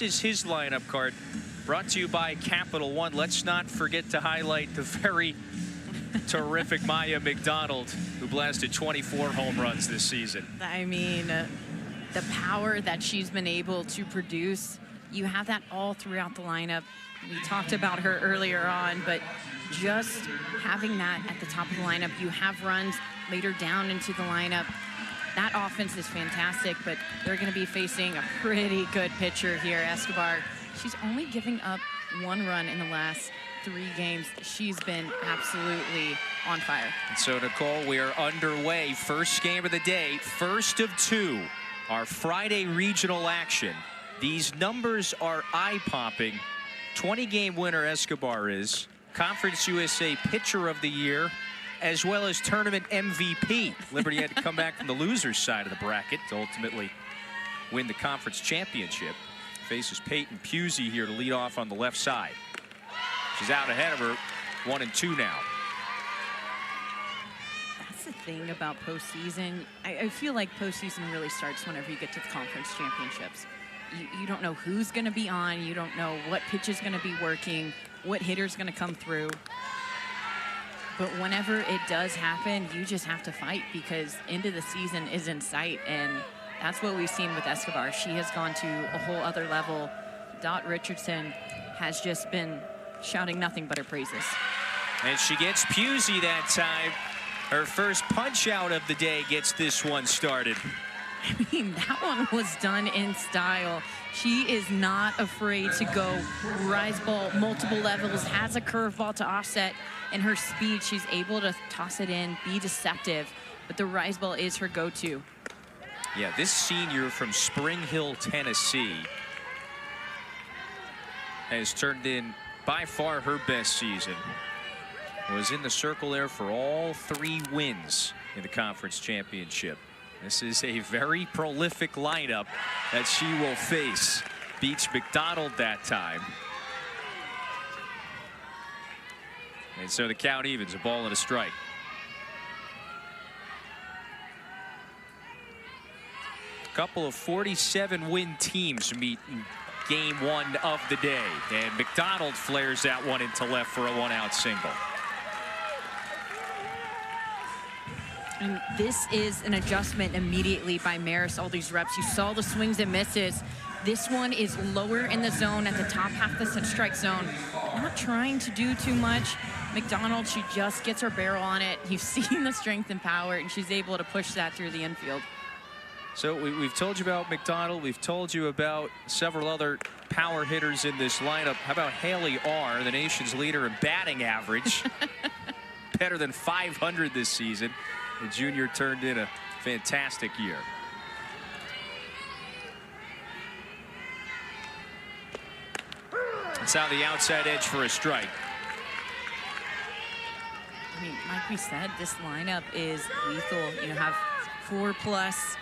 Is his lineup card brought to you by Capital One. Let's not forget to highlight the very terrific Maya McDonald, who blasted 24 home runs this season. I mean, the power that she's been able to produce, you have that all throughout the lineup. We talked about her earlier on, but just having that at the top of the lineup, you have runs later down into the lineup. That offense is fantastic, but they're going to be facing a pretty good pitcher here, Escobar. She's only giving up 1 run in the last 3 games. She's been absolutely on fire. And so, Nicole, we are underway. First game of the day, first of 2, our Friday regional action. These numbers are eye-popping. 20-game winner Escobar is. Conference USA Pitcher of the Year, as well as tournament MVP. Liberty had to come back from the loser's side of the bracket to ultimately win the conference championship. Faces Peyton Pusey here to lead off on the left side. She's out ahead of her, 1-2 now. That's the thing about postseason. I feel like postseason really starts whenever you get to the conference championships. You don't know who's going to be on. You don't know what pitch is going to be working, what hitter's going to come through. But whenever it does happen, you just have to fight because end of the season is in sight. And that's what we've seen with Escobar. She has gone to a whole other level. Dot Richardson has just been shouting nothing but her praises. And she gets Pusey that time. Her first punch out of the day gets this one started. I mean, that one was done in style. She is not afraid to go rise ball multiple levels, has a curveball to offset, and her speed, she's able to toss it in, be deceptive, but the rise ball is her go-to. Yeah, this senior from Spring Hill, Tennessee has turned in by far her best season. Was in the circle there for all 3 wins in the conference championship. This is a very prolific lineup that she will face. Beats McDonald that time. And so the count evens, a ball and a strike. A couple of 47-win teams meet in game 1 of the day. And McDonald flares that one into left for a 1-out single. And this is an adjustment immediately by Marist, all these reps. You saw the swings and misses. This one is lower in the zone at the top half of the strike zone. Not trying to do too much. McDonald, she just gets her barrel on it. You've seen the strength and power, and she's able to push that through the infield. So we've told you about McDonald. We've told you about several other power hitters in this lineup. How about Haley R., the nation's leader in batting average? Better than 500 this season. The junior turned in a fantastic year. It's on the outside edge for a strike. I mean, like we said, this lineup is lethal. You have 4+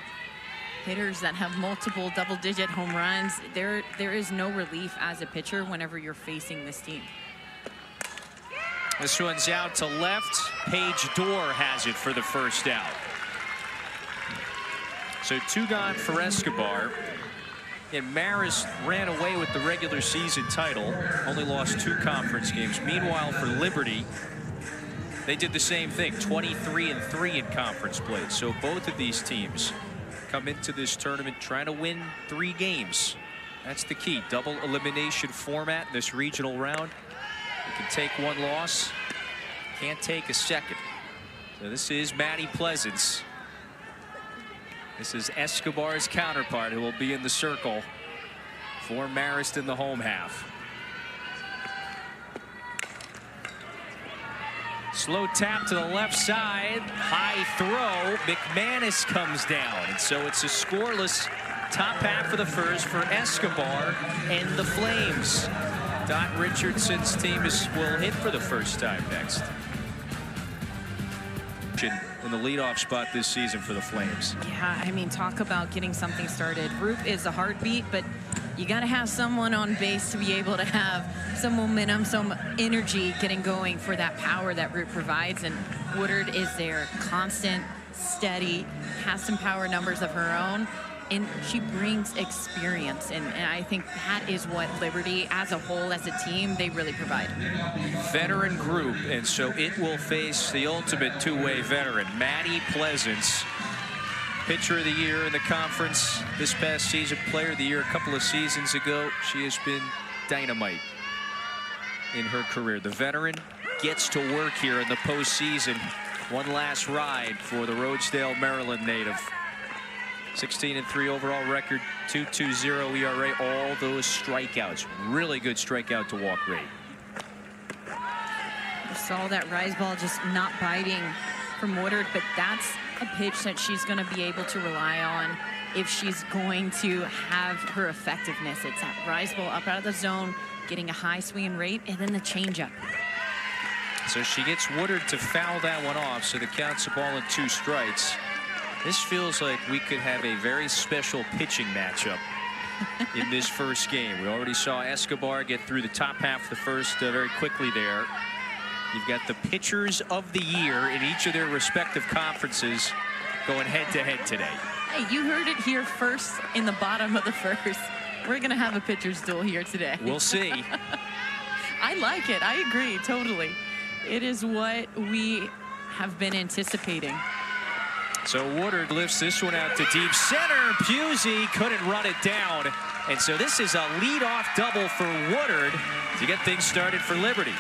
hitters that have multiple double-digit home runs. There is no relief as a pitcher whenever you're facing this team. This one's out to left. Paige Dorr has it for the first out. So 2 gone for Escobar. And Marist ran away with the regular season title. Only lost 2 conference games. Meanwhile, for Liberty, they did the same thing. 23-3 in conference play. So both of these teams come into this tournament trying to win 3 games. That's the key. Double elimination format this regional round. You can take 1 loss, can't take a second. So this is Maddie Pleasance. This is Escobar's counterpart, who will be in the circle for Marist in the home half. Slow tap to the left side, high throw. McManus comes down, and so it's a scoreless top half of the first for Escobar and the Flames. Dot Richardson's team will hit for the first time next. In the leadoff spot this season for the Flames. Yeah, I mean, talk about getting something started. Roop is a heartbeat, but you got to have someone on base to be able to have some momentum, some energy getting going for that power that Roop provides. And Woodard is there, constant, steady, has some power numbers of her own. and she brings experience. And I think that is what Liberty as a whole, as a team, they really provide. Veteran group, and so it will face the ultimate two-way veteran, Maddie Pleasance. Pitcher of the Year in the conference this past season, Player of the Year a couple of seasons ago. She has been dynamite in her career. The veteran gets to work here in the postseason. One last ride for the Rhodesdale, Maryland native. 16-3 overall record, 2.20 ERA, all those strikeouts. Really good strikeout to walk rate. You saw that rise ball just not biting from Woodard, but that's a pitch that she's going to be able to rely on if she's going to have her effectiveness. It's that rise ball up out of the zone, getting a high swinging rate, and then the changeup. So she gets Woodard to foul that one off, so the count's a ball and 2 strikes. This feels like we could have a very special pitching matchup in this first game. We already saw Escobar get through the top half of the first very quickly there. You've got the pitchers of the year in each of their respective conferences going head-to-head today. Hey, you heard it here first in the bottom of the first. We're going to have a pitcher's duel here today. We'll see. I like it. I agree totally. It is what we have been anticipating. So Woodard lifts this one out to deep center. Pusey couldn't run it down. And so this is a leadoff double for Woodard to get things started for Liberty.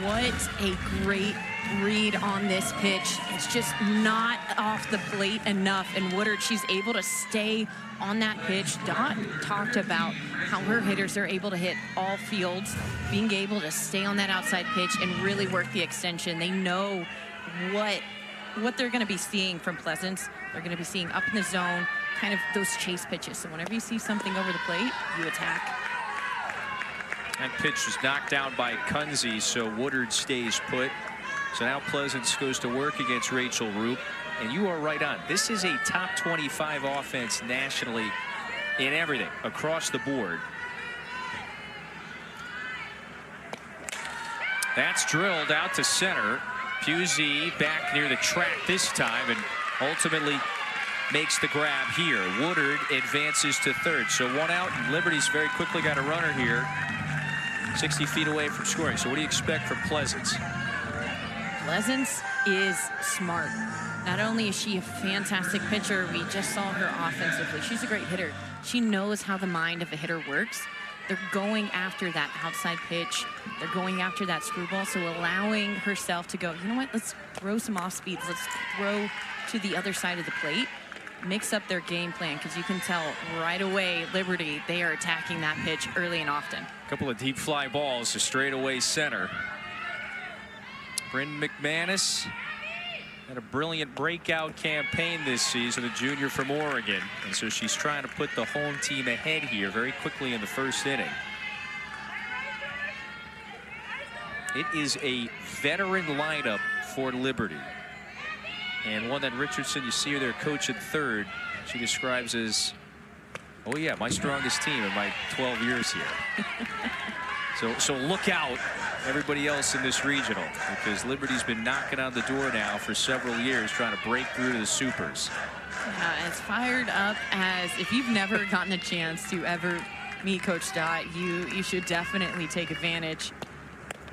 What a great read on this pitch. It's just not off the plate enough. And Woodard, she's able to stay on that pitch. Dot talked about how her hitters are able to hit all fields, being able to stay on that outside pitch and really work the extension. They know what they're going to be seeing from Pleasance. They're going to be seeing up in the zone, kind of those chase pitches. So whenever you see something over the plate, you attack. That pitch was knocked down by Kunze, so Woodard stays put. So now Pleasance goes to work against Rachel Roop. And you are right on. This is a top 25 offense nationally in everything, across the board. That's drilled out to center. Pusey back near the track this time and ultimately makes the grab here. Woodard advances to third. So one out, and Liberty's very quickly got a runner here. 60 feet away from scoring. So what do you expect from Pleasance? Pleasance is smart. Not only is she a fantastic pitcher, we just saw her offensively. She's a great hitter. She knows how the mind of a hitter works. They're going after that outside pitch. They're going after that screwball. So allowing herself to go, you know what, let's throw some off speeds. Let's throw to the other side of the plate. Mix up their game plan, because you can tell right away, Liberty, they are attacking that pitch early and often. A couple of deep fly balls to straightaway center. Bryn McManus had a brilliant breakout campaign this season, a junior from Oregon. And so she's trying to put the home team ahead here very quickly in the first inning. It is a veteran lineup for Liberty. And one that Richardson, you see her there coach at third, she describes as, oh yeah, my strongest team in my 12 years here. So look out, everybody else in this regional, because Liberty's been knocking on the door now for several years trying to break through to the supers. As fired up as, if you've never gotten a chance to ever meet Coach Dot, you should definitely take advantage.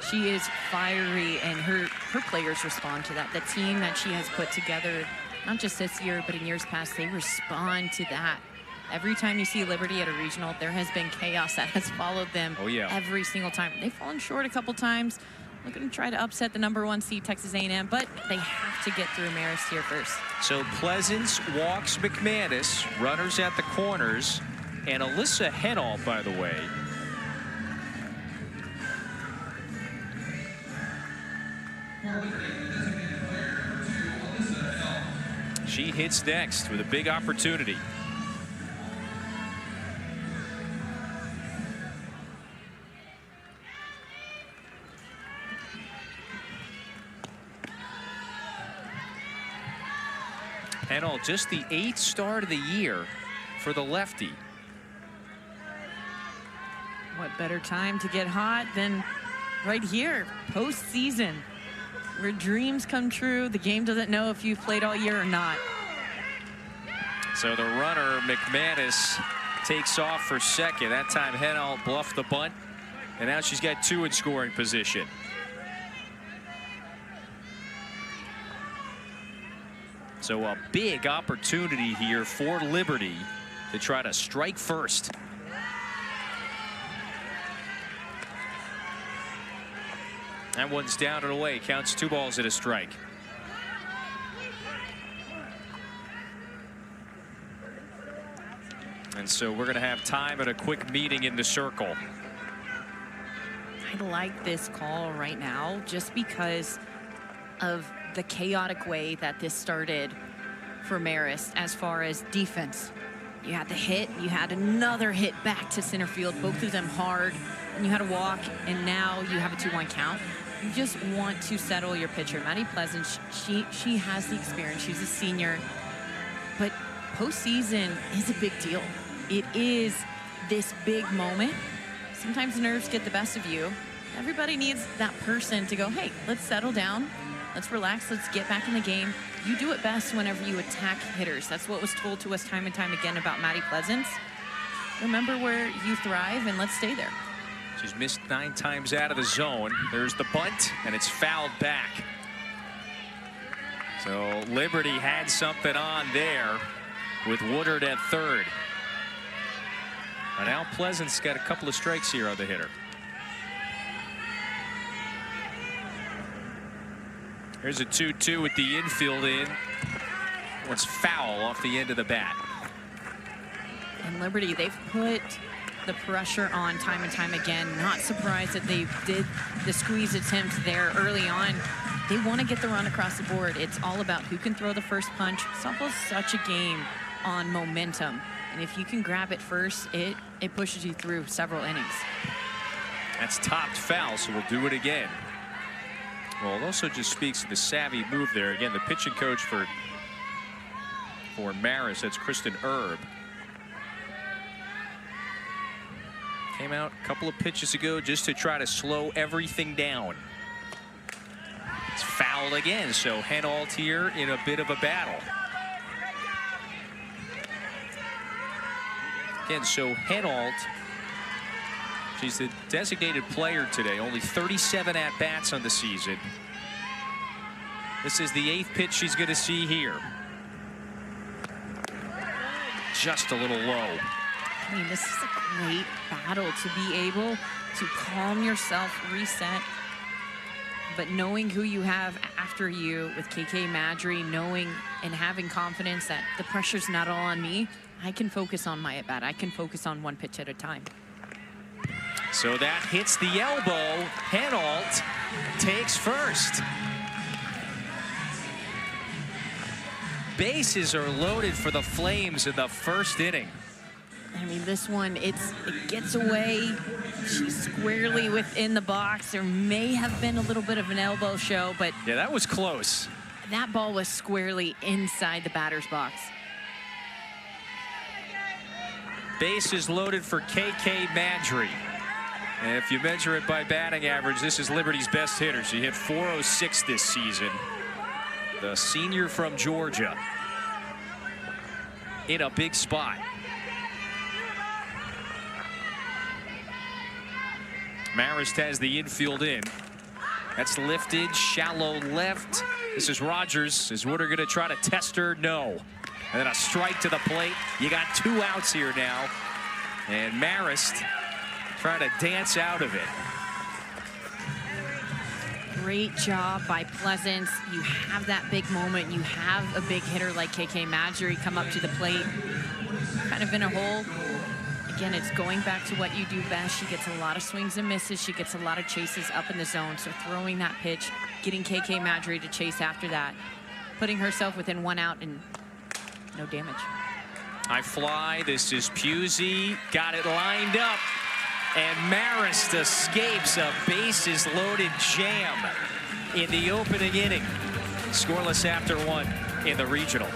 She is fiery, and her players respond to that. The team that she has put together, not just this year, but in years past, they respond to that. Every time you see Liberty at a regional, there has been chaos that has followed them every single time. They've fallen short a couple times. Looking to try to upset the #1 seed Texas A&M, but they have to get through Marist here first. So Pleasance walks McManus, runners at the corners, and Alyssa Henall, by the way, she hits next with a big opportunity. Henall, just the 8th start of the year for the lefty. What better time to get hot than right here, postseason, where dreams come true. The game doesn't know if you've played all year or not. So the runner, McManus, takes off for second. That time Henall bluffed the bunt, and now she's got 2 in scoring position. So a big opportunity here for Liberty to try to strike first. That one's down and away. Counts 2 balls and a strike. And so we're going to have time and a quick meeting in the circle. I like this call right now just because of the chaotic way that this started for Marist as far as defense. You had the hit, you had another hit back to center field, both of them hard, and you had a walk, and now you have a 2-1 count. You just want to settle your pitcher. Maddie Pleasant, she has the experience. She's a senior, but postseason is a big deal. It is this big moment. Sometimes the nerves get the best of you. Everybody needs that person to go, hey, let's settle down. Let's relax. Let's get back in the game. You do it best whenever you attack hitters. That's what was told to us time and time again about Maddie Pleasant. Remember where you thrive, and let's stay there. She's missed 9 times out of the zone. There's the bunt, and it's fouled back. So Liberty had something on there with Woodard at third. And now Pleasant's got a couple of strikes here on the hitter. Here's a 2-2 with the infield in. One's foul off the end of the bat. And Liberty, they've put the pressure on time and time again. Not surprised that they did the squeeze attempt there early on. They want to get the run across the board. It's all about who can throw the first punch. Softball's such a game on momentum. And if you can grab it first, it pushes you through several innings. That's topped foul, so we'll do it again. Well, it also just speaks to the savvy move there. Again, the pitching coach for Marist, that's Kristen Erb. Came out a couple of pitches ago just to try to slow everything down. It's fouled again, so Henall here in a bit of a battle. Again, so Henall, she's the designated player today. Only 37 at-bats on the season. This is the 8th pitch she's going to see here. Just a little low. I mean, this is a great battle to be able to calm yourself, reset. But knowing who you have after you with KK Madry, knowing and having confidence that the pressure's not all on me, I can focus on my at-bat. I can focus on 1 pitch at a time. So that hits the elbow. Henall takes first. Bases are loaded for the Flames in the first inning. I mean, this one, it gets away. She's squarely within the box. There may have been a little bit of an elbow show, but yeah, that was close. That ball was squarely inside the batter's box. Bases loaded for KK Madry. And if you measure it by batting average, this is Liberty's best hitter. She hit .406 this season. The senior from Georgia in a big spot. Marist has the infield in. That's lifted, shallow left. This is Rogers. Is Woodard going to try to test her? No. And then a strike to the plate. You got 2 outs here now. And Marist trying to dance out of it. Great job by Pleasant. You have that big moment. You have a big hitter like KK Madry come up to the plate, kind of in a hole. Again, it's going back to what you do best. She gets a lot of swings and misses. She gets a lot of chases up in the zone. So throwing that pitch, getting KK Madry to chase after that, putting herself within 1 out and no damage. High fly. This is Pusey. Got it lined up. And Marist escapes a bases loaded jam in the opening inning. Scoreless after 1 in the regional.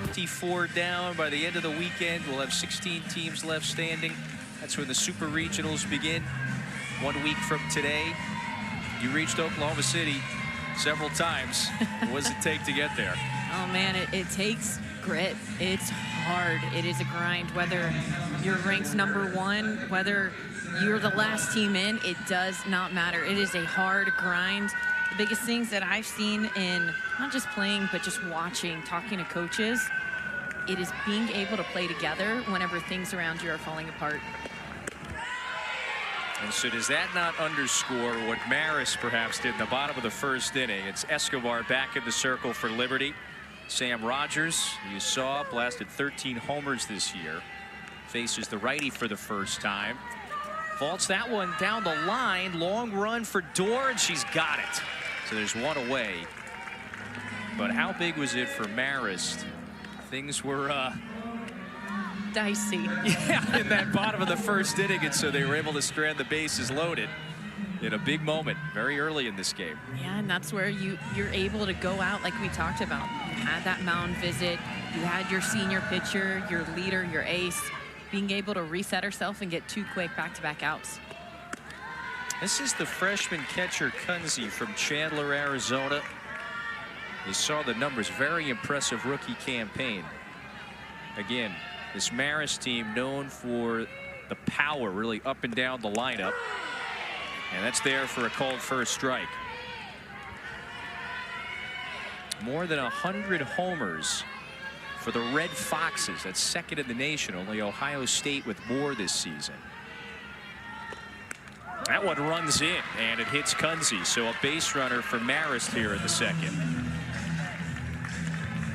54 down. By the end of the weekend, we'll have 16 teams left standing. That's when the super regionals begin. 1 week from today. You reached Oklahoma City several times. What does it take to get there? Oh, man, it takes grit. It's hard. It is a grind. Whether you're ranked #1, whether you're the last team in, it does not matter. It is a hard grind. The biggest things that I've seen in not just playing, but just watching, talking to coaches, it is being able to play together whenever things around you are falling apart. And so does that not underscore what Marist perhaps did in the bottom of the first inning? It's Escobar back in the circle for Liberty. Sam Rogers, you saw, blasted 13 homers this year. Faces the righty for the first time. Vaults that one down the line. Long run for Dorr, and she's got it. So there's one away. But how big was it for Marist? Things were Dicey. Yeah, in that bottom of the first inning, and so they were able to strand the bases loaded in a big moment very early in this game. Yeah, and that's where you're able to go out like we talked about. You had that mound visit. You had your senior pitcher, your leader, your ace, being able to reset herself and get 2 quick back-to-back outs. This is the freshman catcher Kunze from Chandler, Arizona. You saw the numbers. Very impressive rookie campaign. Again, this Marist team known for the power really up and down the lineup. And that's there for a called first strike. More than 100 homers for the Red Foxes. That's second in the nation. Only Ohio State with more this season. That one runs in, and it hits Kunze. So a base runner for Marist here in the second.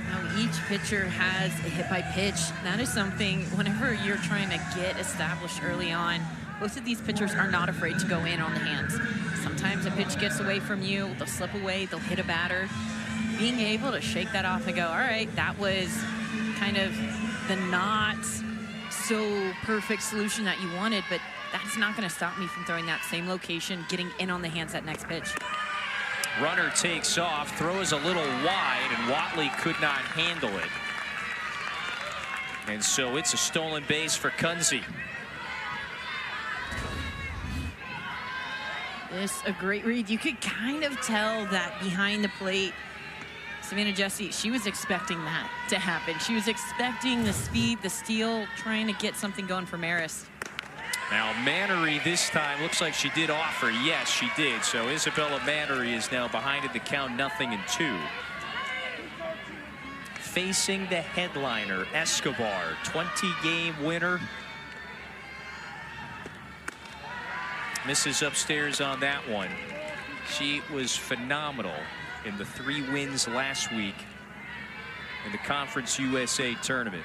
Now each pitcher has a hit by pitch. That is something, whenever you're trying to get established early on, most of these pitchers are not afraid to go in on the hands. Sometimes a pitch gets away from you, they'll slip away, they'll hit a batter. Being able to shake that off and go, all right, that was kind of the not so perfect solution that you wanted, but that's not going to stop me from throwing that same location, getting in on the hands that next pitch. Runner takes off, throws a little wide, and Watley could not handle it. And so it's a stolen base for Kunze. This a great read. You could kind of tell that behind the plate, Savannah Jesse, she was expecting that to happen. She was expecting the speed, the steal, trying to get something going for Marist. Now Mannery this time looks like she did offer. Yes, she did. So Isabella Mannery is now behind in the count, 0-2. Facing the headliner, Escobar, 20-game winner. Misses upstairs on that one. She was phenomenal in the 3 wins last week in the Conference USA tournament.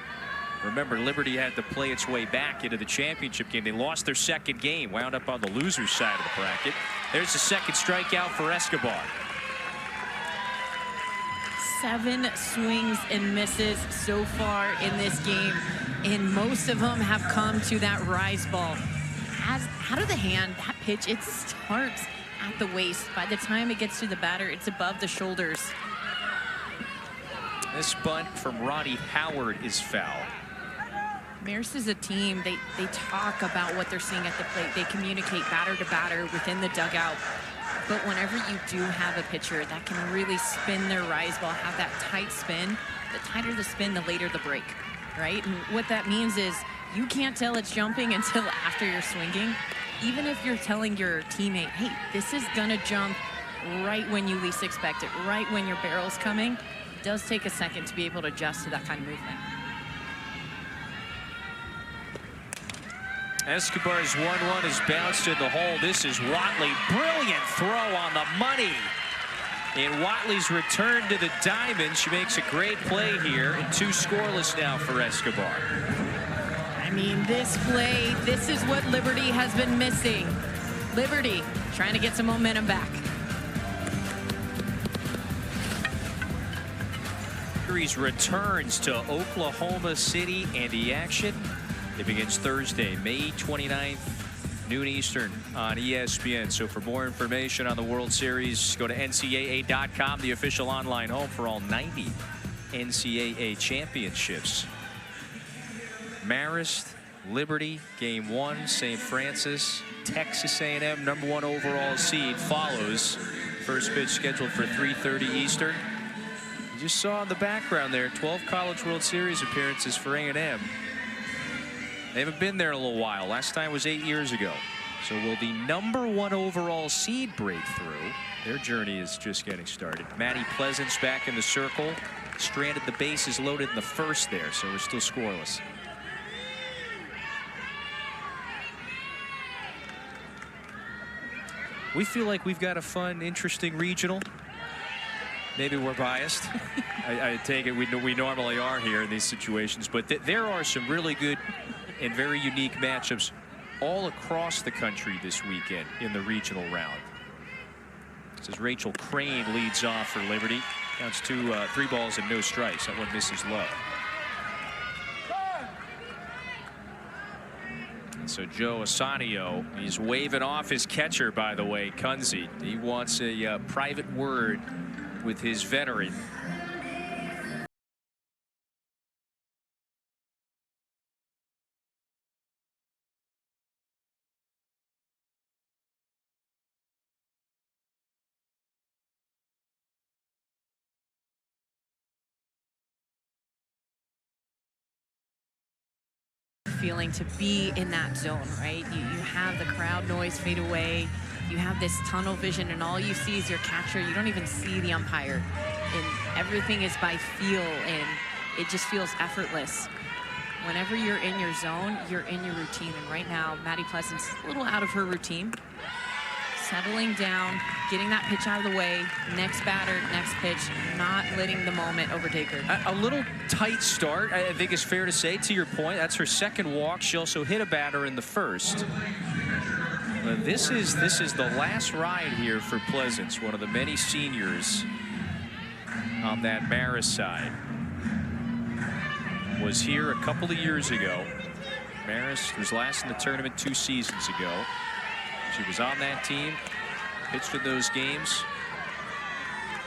Remember, Liberty had to play its way back into the championship game. They lost their second game, wound up on the loser's side of the bracket. There's the second strikeout for Escobar. 7 swings and misses so far in this game, and most of them have come to that rise ball. Out of the hand, that pitch, it starts at the waist. By the time it gets to the batter, it's above the shoulders. This bunt from Ronnie Howard is foul. Marist is a team. They talk about what they're seeing at the plate. They communicate batter to batter within the dugout. But whenever you do have a pitcher that can really spin their rise ball, have that tight spin, the tighter the spin, the later the break, right? And what that means is you can't tell it's jumping until after you're swinging. Even if you're telling your teammate, hey, this is gonna jump right when you least expect it, right when your barrel's coming, it does take a second to be able to adjust to that kind of movement. Escobar's 1-1 is bounced in the hole. This is Watley. Brilliant throw on the money. In Watley's return to the diamond, she makes a great play here, and 2 scoreless now for Escobar. I mean, this play, this is what Liberty has been missing. Liberty trying to get some momentum back. Series returns to Oklahoma City, and the action, it begins Thursday, May 29th, noon Eastern on ESPN. So for more information on the World Series, go to NCAA.com, the official online home for all 90 NCAA championships. Marist, Liberty, Game 1, St. Francis, Texas A&M, #1 overall seed follows. First pitch scheduled for 3:30 Eastern. You just saw in the background there 12 College World Series appearances for A&M. They haven't been there in a little while. Last time was 8 years ago. So will the #1 overall seed break through? Their journey is just getting started. Maddie Pleasance back in the circle. Stranded the bases loaded in the first there, so we're still scoreless. We feel like we've got a fun, interesting regional. Maybe we're biased. I take it we normally are here in these situations, but there are some really good and very unique matchups all across the country this weekend in the regional round. This is Rachel Crane leads off for Liberty. Counts 3 balls and no strikes. That one misses low. And so Joe Asanio, he's waving off his catcher, by the way, Kunze. He wants a private word with his veteran. Feeling to be in that zone, right? You have the crowd noise fade away. You have this tunnel vision, and all you see is your catcher. You don't even see the umpire, and everything is by feel, and it just feels effortless. Whenever you're in your zone, you're in your routine. And right now, Maddie Pleasance a little out of her routine. Settling down, getting that pitch out of the way, next batter, next pitch, not letting the moment overtake her. A little tight start, I think it's fair to say, to your point. That's her second walk. She also hit a batter in the first. But this is the last ride here for Pleasance, one of the many seniors on that Marist side. Was here a couple of years ago. Marist was last in the tournament 2 seasons ago. She was on that team, pitched in those games,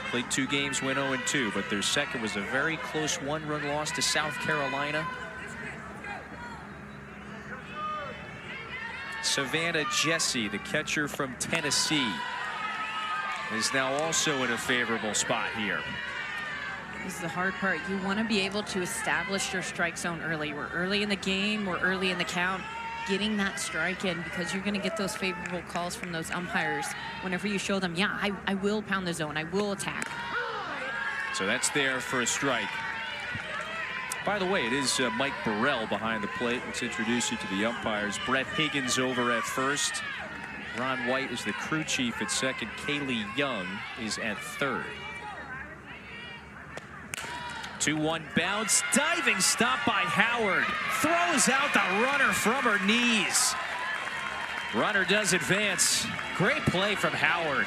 played 2 games, went 0-2, but their second was a very close 1-run loss to South Carolina. Savannah Jesse, the catcher from Tennessee, is now also in a favorable spot here. This is the hard part. You want to be able to establish your strike zone early. We're early in the game, we're early in the count. Getting that strike in, because you're going to get those favorable calls from those umpires whenever you show them, yeah, I will pound the zone, I will attack. So that's there for a strike. By the way, it is Mike Burrell behind the plate. Let's introduce you to the umpires. Brett Higgins over at first. Ron White is the crew chief at second. Kaylee Young is at third. 2-1 bounce, diving stop by Howard. Throws out the runner from her knees. Runner does advance. Great play from Howard.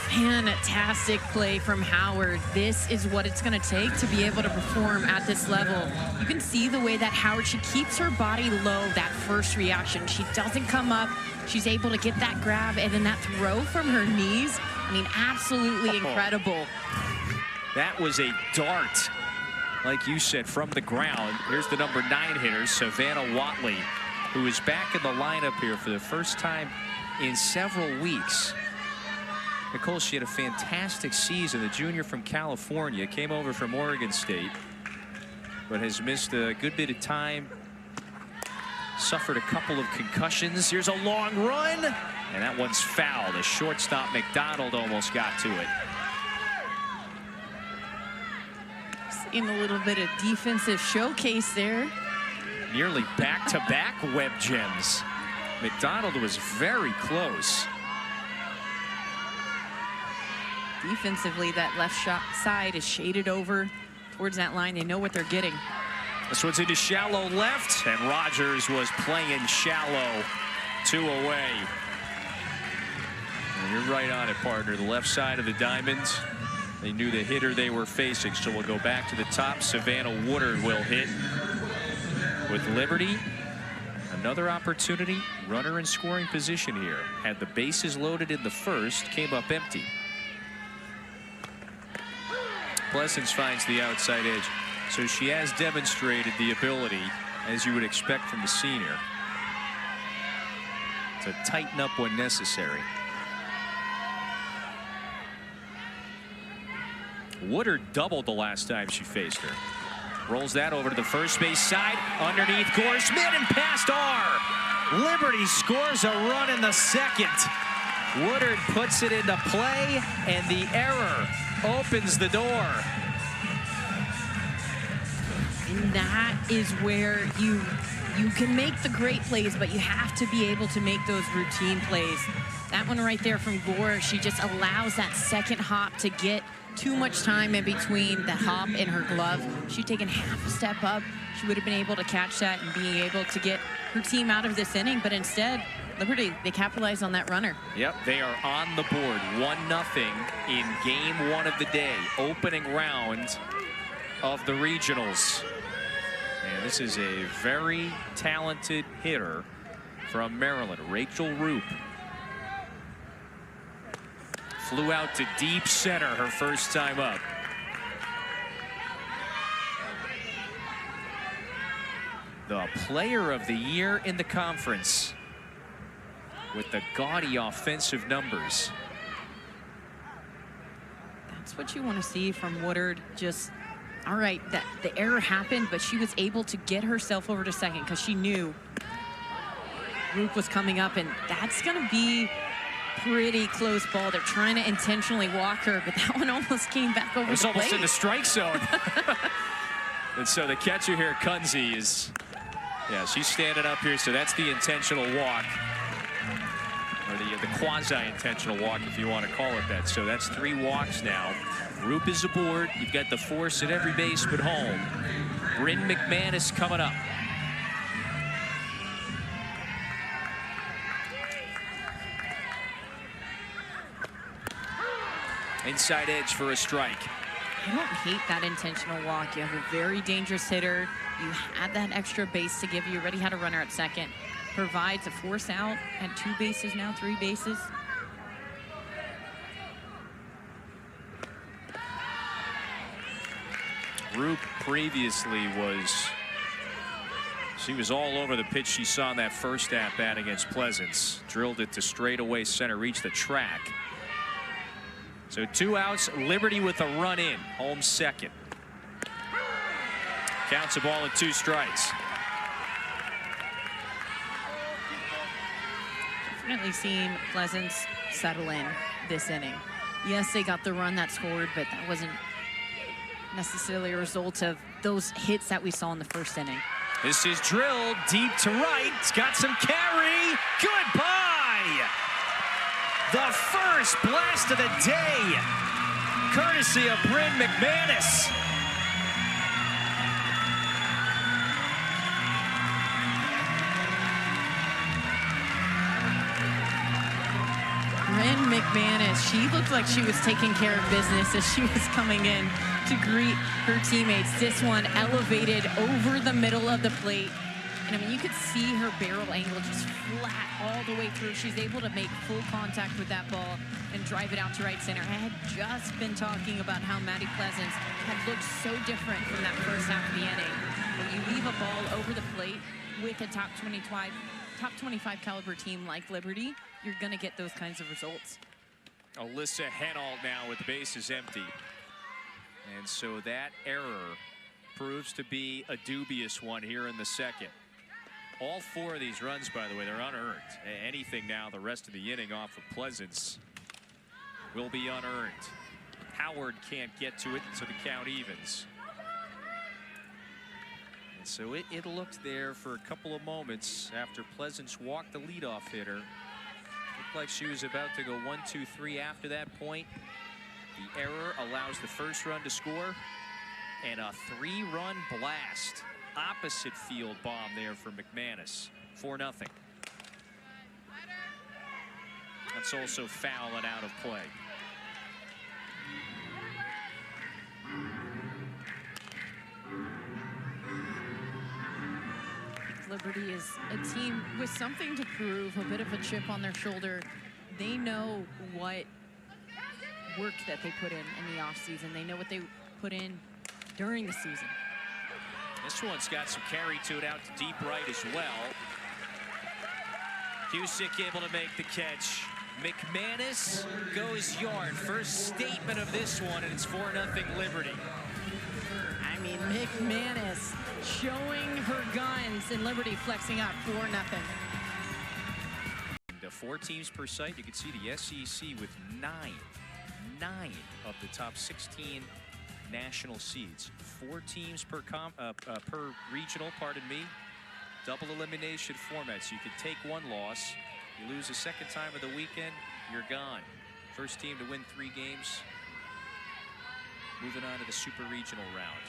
Fantastic play from Howard. This is what it's going to take to be able to perform at this level. You can see the way that Howard, she keeps her body low, that first reaction. She doesn't come up. She's able to get that grab, and then that throw from her knees. I mean, absolutely incredible. That was a dart, like you said, from the ground. Here's the number 9 hitter, Savannah Watley, who is back in the lineup here for the first time in several weeks. Nicole, she had a fantastic season. The junior from California, came over from Oregon State, but has missed a good bit of time. Suffered a couple of concussions. Here's a long run, and that one's foul. The shortstop McDonald almost got to it. In a little bit of defensive showcase there. Nearly back-to-back web gems. McDonald was very close. Defensively, that left side is shaded over towards that line. They know what they're getting. This one's into shallow left, and Rogers was playing shallow. 2 away. And you're right on it, partner. The left side of the diamonds. They knew the hitter they were facing, so we'll go back to the top. Savannah Woodard will hit with Liberty. Another opportunity, runner in scoring position here. Had the bases loaded in the first, came up empty. Pleasance finds the outside edge. So she has demonstrated the ability, as you would expect from the senior, to tighten up when necessary. Woodard doubled the last time she faced her. Rolls that over to the first base side. Underneath Goresmith and past R. Liberty scores a run in the second. Woodard puts it into play, and the error opens the door. And that is where you can make the great plays, but you have to be able to make those routine plays. That one right there from Gore, she just allows that second hop to get too much time in between the hop and her glove. She'd taken half a step up. She would have been able to catch that and being able to get her team out of this inning, but instead, Liberty, they capitalize on that runner. Yep, they are on the board, 1-0 in game 1 of the day, opening round of the regionals. And this is a very talented hitter from Maryland, Rachel Roop. Flew out to deep center her first time up. The player of the year in the conference with the gaudy offensive numbers. That's what you want to see from Woodard. Just, all right, that the error happened, but she was able to get herself over to second because she knew Roop was coming up, and that's going to be pretty close ball. They're trying to intentionally walk her, but that one almost came back over the plate. It was almost in the strike zone. And so the catcher here, Kunze, is, yeah, she's standing up here, so that's the intentional walk. Or the quasi-intentional walk, if you want to call it that. So that's 3 walks now. Roop is aboard. You've got the force at every base but home. Bryn McManus coming up. Inside edge for a strike. I don't hate that intentional walk. You have a very dangerous hitter. You had that extra base to give you. Already had a runner at second. Provides a force out at 2 bases now, 3 bases. Roop previously she was all over the pitch she saw in that first at bat against Pleasance. Drilled it to straightaway center, reached the track. So 2 outs, Liberty with a run in, home second. Counts a ball and 2 strikes. Definitely seen Pleasance settle in this inning. Yes, they got the run that scored, but that wasn't necessarily a result of those hits that we saw in the first inning. This is drilled deep to right. It's got some carry. Goodbye. The first blast of the day, courtesy of Bryn McManus. Bryn McManus, she looked like she was taking care of business as she was coming in to greet her teammates. This one elevated over the middle of the plate. And I mean, you could see her barrel angle just flat all the way through. She's able to make full contact with that ball and drive it out to right center. I had just been talking about how Maddie Pleasance had looked so different from that first half of the inning. When you leave a ball over the plate with a top 25 caliber team like Liberty, you're going to get those kinds of results. Alyssa Henault now with the bases empty. And so that error proves to be a dubious one here in the second. All 4 of these runs, by the way, they're unearned. Anything now the rest of the inning off of Pleasance will be unearned. Howard can't get to it, so the count evens. And so it looked there for a couple of moments after Pleasance walked the leadoff hitter. Looked like she was about to go 1-2-3 after that point. The error allows the first run to score, and a 3-run blast. Opposite field bomb there for McManus. 4-0. That's also foul and out of play. Liberty is a team with something to prove, a bit of a chip on their shoulder. They know what work that they put in the offseason. They know what they put in during the season. This one's got some carry to it out to deep right as well. Cusick able to make the catch. McManus goes yard. First statement of this one, and it's 4-0 Liberty. I mean, McManus showing her guns and Liberty flexing up 4-0. 4 teams per site. You can see the SEC with nine of the top 16 national seeds. 4 teams per regional, pardon me. Double elimination format, so you can take 1 loss. You lose a second time of the weekend, you're gone. First team to win 3 games. Moving on to the super regional round.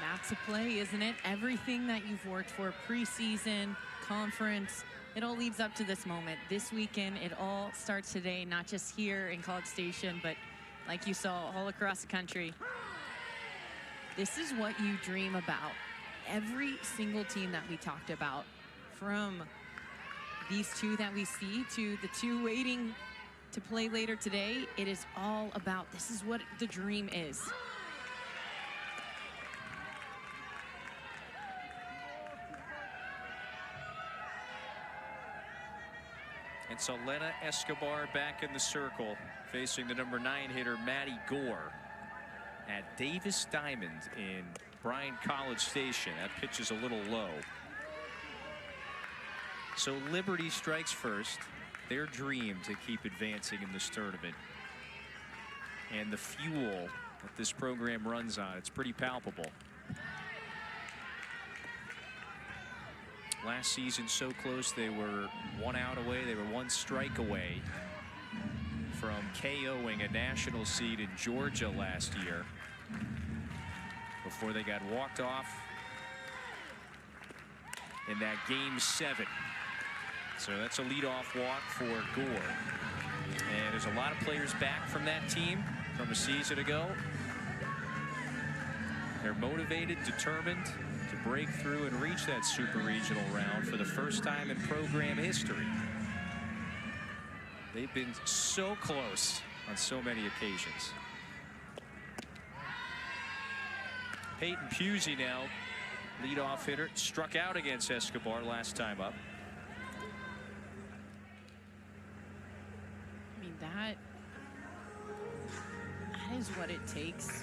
That's a play, isn't it? Everything that you've worked for, preseason, conference, it all leads up to this moment. This weekend, it all starts today, not just here in College Station, but like you saw all across the country. This is what you dream about. Every single team that we talked about, from these 2 that we see to the 2 waiting to play later today, it is all about, this is what the dream is. And so Lena Escobar back in the circle, facing the number 9 hitter, Maddie Gore, at Davis Diamond in Bryan College Station. That pitch is a little low. So Liberty strikes first. Their dream to keep advancing in this tournament. And the fuel that this program runs on, it's pretty palpable. Last season, so close, they were 1 out away. They were 1 strike away from KOing a national seed in Georgia last year before they got walked off in that Game 7. So that's a leadoff walk for Gore. And there's a lot of players back from that team from a season ago. They're motivated, determined to break through and reach that super regional round for the first time in program history. They've been so close on so many occasions. Peyton Pusey now, leadoff hitter, struck out against Escobar last time up. I mean, that is what it takes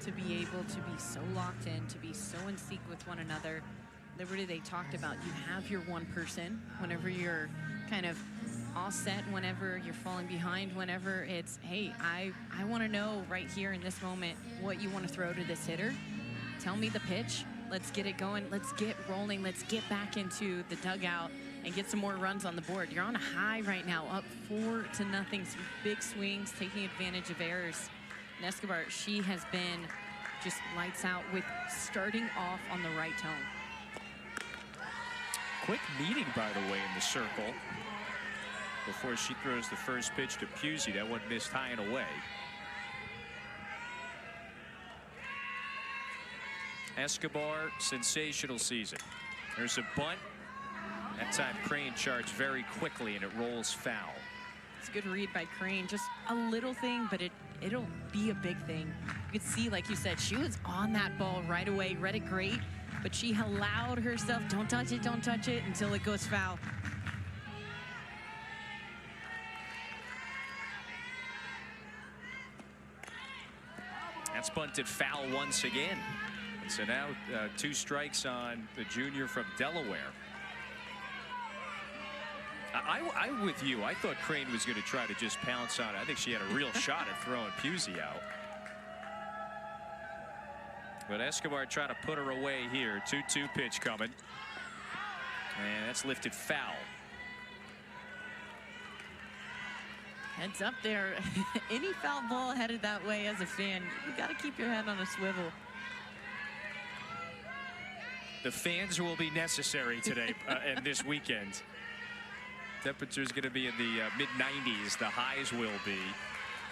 to be able to be so locked in, to be so in sync with one another. Liberty, they talked about, you have your one person whenever you're kind of all set, whenever you're falling behind, whenever it's, hey, I want to know right here in this moment what you want to throw to this hitter. Tell me the pitch. Let's get it going. Let's get rolling. Let's get back into the dugout and get some more runs on the board. You're on a high right now, up 4-0. Some big swings, taking advantage of errors. And Escobar, she has been just lights out with starting off on the right tone. Quick meeting, by the way, in the circle before she throws the first pitch to Pusey. That one missed high and away. Escobar, sensational season. There's a bunt. That time Crane charged very quickly and it rolls foul. It's a good read by Crane. Just a little thing, but it'll be a big thing. You could see, like you said, she was on that ball right away, read it great, but she allowed herself, don't touch it, until it goes foul. That's bunted foul once again. So now 2 strikes on the junior from Delaware. I'm with you. I thought Crane was going to try to just pounce on it. I think she had a real shot at throwing Pusey out. But Escobar trying to put her away here. 2-2 pitch coming. And that's lifted foul. Heads up there. Any foul ball headed that way as a fan, you got to keep your head on a swivel. The fans will be necessary today and this weekend. Temperature is going to be in the mid-90s. The highs will be.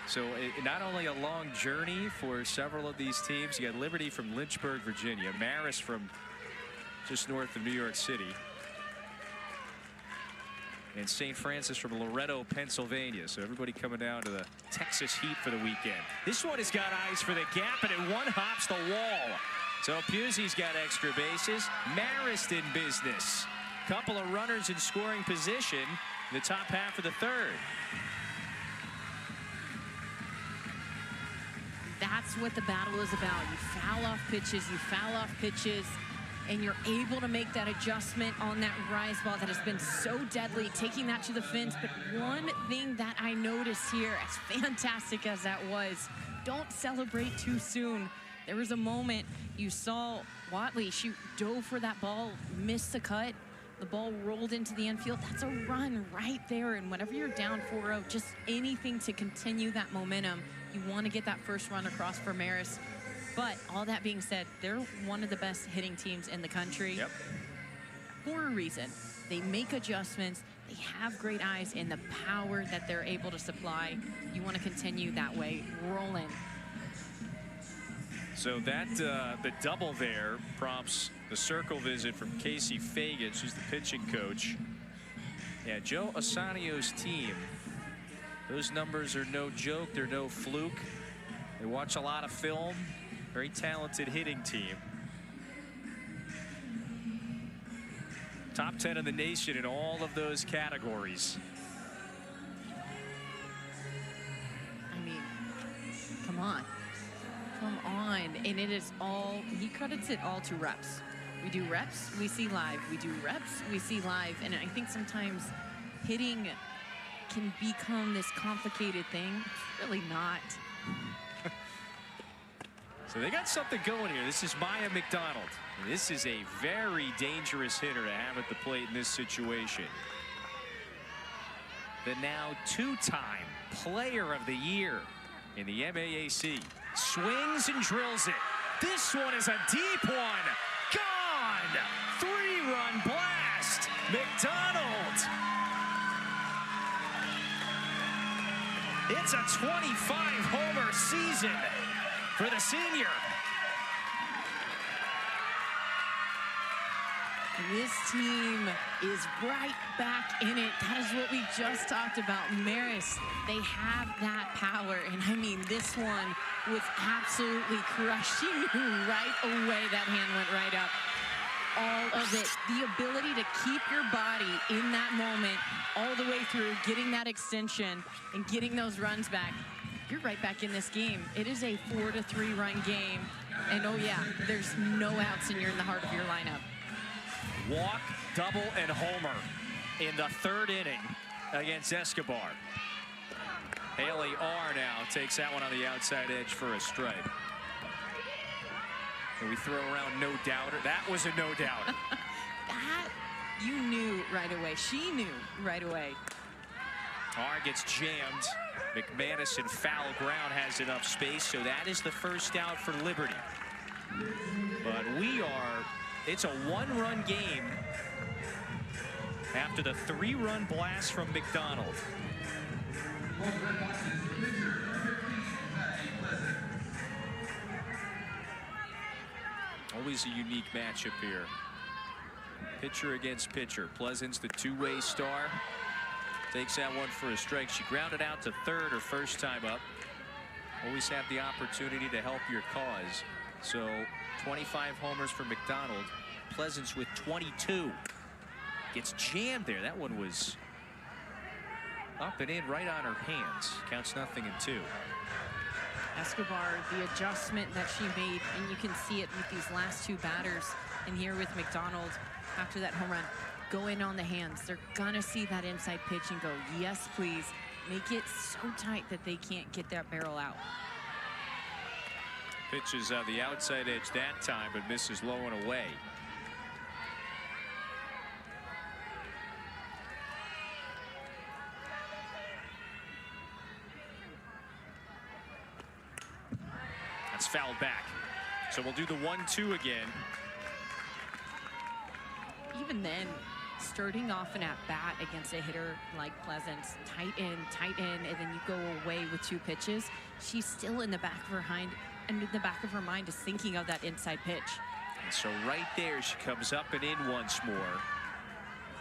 So not only a long journey for several of these teams. You got Liberty from Lynchburg, Virginia. Marist from just north of New York City. And St. Francis from Loretto, Pennsylvania. So everybody coming down to the Texas heat for the weekend. This one has got eyes for the gap, and it one hops the wall. So Pusey's got extra bases. Marist in business. Couple of runners in scoring position in the top half of the third. That's what the battle is about. You foul off pitches, and you're able to make that adjustment on that rise ball that has been so deadly, taking that to the fence. But one thing that I noticed here, as fantastic as that was, don't celebrate too soon. There was a moment you saw Watley, she dove for that ball, missed the cut. The ball rolled into the infield. That's a run right there. And whenever you're down 4-0, just anything to continue that momentum. You want to get that first run across for Marist. But all that being said, they're one of the best hitting teams in the country. Yep. For a reason. They make adjustments. They have great eyes, and the power that they're able to supply, you want to continue that way, rolling. So that the double there prompts the circle visit from Casey Fagan. She's the pitching coach. Yeah, Joe Asanio's team, those numbers are no joke. They're no fluke. They watch a lot of film. Very talented hitting team. Top 10 in the nation in all of those categories. I mean, come on. Come on. And it is all, he credits it all to reps. We do reps, we see live. We do reps, we see live. And I think sometimes hitting can become this complicated thing. It's really not. So they got something going here. This is Maya McDonald. And this is a very dangerous hitter to have at the plate in this situation. The now two-time Player of the Year in the MAAC. Swings and drills it. This one is a deep one. Gone! Three-run blast. McDonald. It's a 25-homer season for the senior. This team is right back in it. That is what we just talked about. Marist, they have that power. And I mean, this one was absolutely crushing right away. That hand went right up. All of it. The ability to keep your body in that moment all the way through, getting that extension and getting those runs back. You're right back in this game. It is a 4-3 run game. And oh yeah, there's no outs and you're in the heart of your lineup. Walk, double, and homer in the third inning against Escobar. Haley R now takes that one on the outside edge for a strike. And we throw around no doubter. That was a no doubter. That you knew right away. She knew right away. R gets jammed. McManus in foul ground has enough space, so that is the first out for Liberty. But it's a one-run game after the three-run blast from McDonald. Always a unique matchup here. Pitcher against pitcher. Pleasant's the two-way star. Takes that one for a strike. She grounded out to third her first time up. Always have the opportunity to help your cause. So 25 homers for McDonald. Pleasant's with 22. Gets jammed there. That one was up and in right on her hands. Counts 0-2. Escobar, the adjustment that she made, and you can see it with these last two batters. And here with McDonald, after that home run, go in on the hands. They're gonna see that inside pitch and go, yes, please. Make it so tight that they can't get that barrel out. Pitches on the outside edge that time, but misses low and away. That's fouled back. So we'll do the 1-2 again. Even then, starting off an at-bat against a hitter like Pleasance, tight in, and then you go away with two pitches, she's still in the back of her mind, and in the back of her mind is thinking of that inside pitch. And so right there, she comes up and in once more.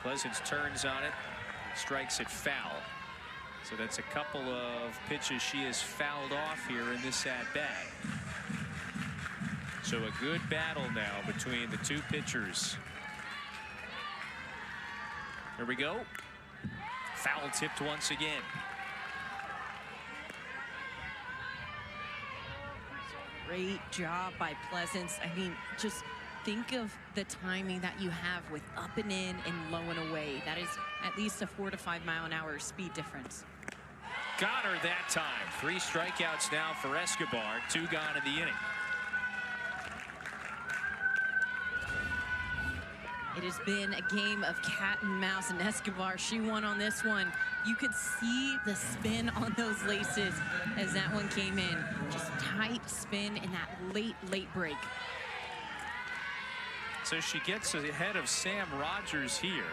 Pleasance turns on it, strikes it foul. So that's a couple of pitches she has fouled off here in this at-bat. So a good battle now between the two pitchers. Here we go. Foul tipped once again. Great job by Pleasance. I mean, just think of the timing that you have with up and in and low and away. That is at least a 4 to 5 mile an hour speed difference. Got her that time. 3 strikeouts now for Escobar. 2 gone in the inning. It has been a game of cat and mouse, and Escobar, she won on this one. You could see the spin on those laces as that one came in. Just tight spin in that late break. So she gets ahead of Sam Rogers here.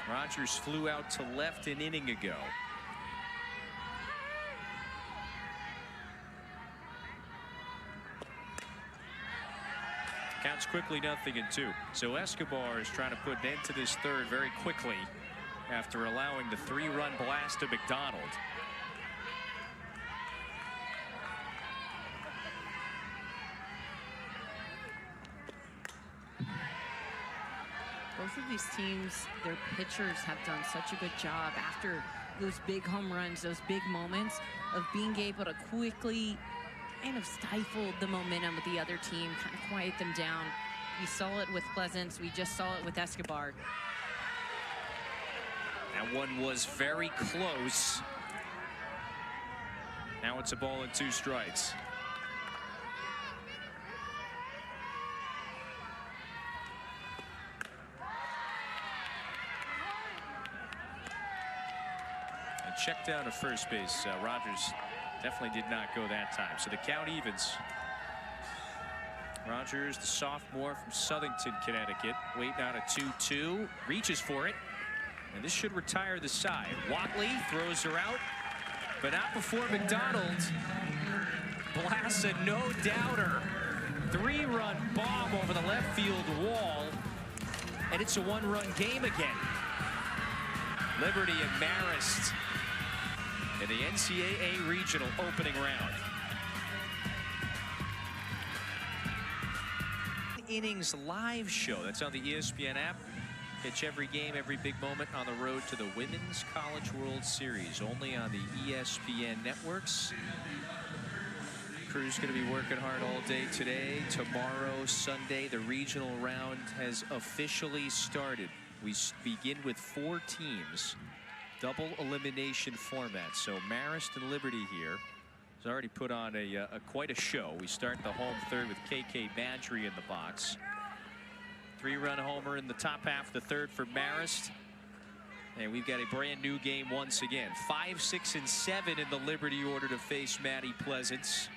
Rogers flew out to left an inning ago. Counts quickly, 0-2. So Escobar is trying to put an end to this third very quickly after allowing the 3-run blast to McDonald. Both of these teams, their pitchers have done such a good job after those big home runs, those big moments of being able to quickly kind of stifle the momentum of the other team, kind of quiet them down. We saw it with Pleasance. We just saw it with Escobar. That one was very close. Now it's a ball and 2 strikes. And check down to first base. Rogers definitely did not go that time. So the count evens. Rogers, the sophomore from Southington, Connecticut, waiting out a 2-2, reaches for it, and this should retire the side. Watley throws her out, but not before McDonald blasts a no-doubter. 3-run bomb over the left field wall, and it's a 1-run game again. Liberty and Marist in the NCAA regional opening round. Innings live show that's on the ESPN app. Pitch every game, every big moment on the road to the Women's College World Series, only on the ESPN networks. Crew's going to be working hard all day today. Tomorrow, Sunday, the regional round has officially started. We begin with 4 teams, double elimination format. So Marist and Liberty here has already put on quite a show. We start the home third with KK Badgery in the box. 3-run homer in the top half of the third for Marist. And we've got a brand new game once again. 5, 6, and 7 in the Liberty order to face Maddie Pleasance.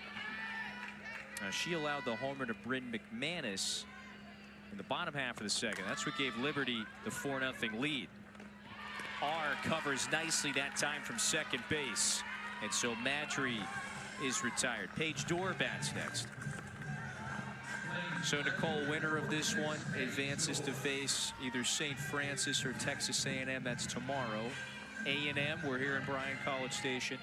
She allowed the homer to Bryn McManus in the bottom half of the second. That's what gave Liberty the 4-0 lead. R covers nicely that time from second base. And so Madry is retired. Paige Dorr bats next. So Nicole, winner of this one, advances to face either St. Francis or Texas A&M. That's tomorrow. A&M, we're here in Bryan College Station.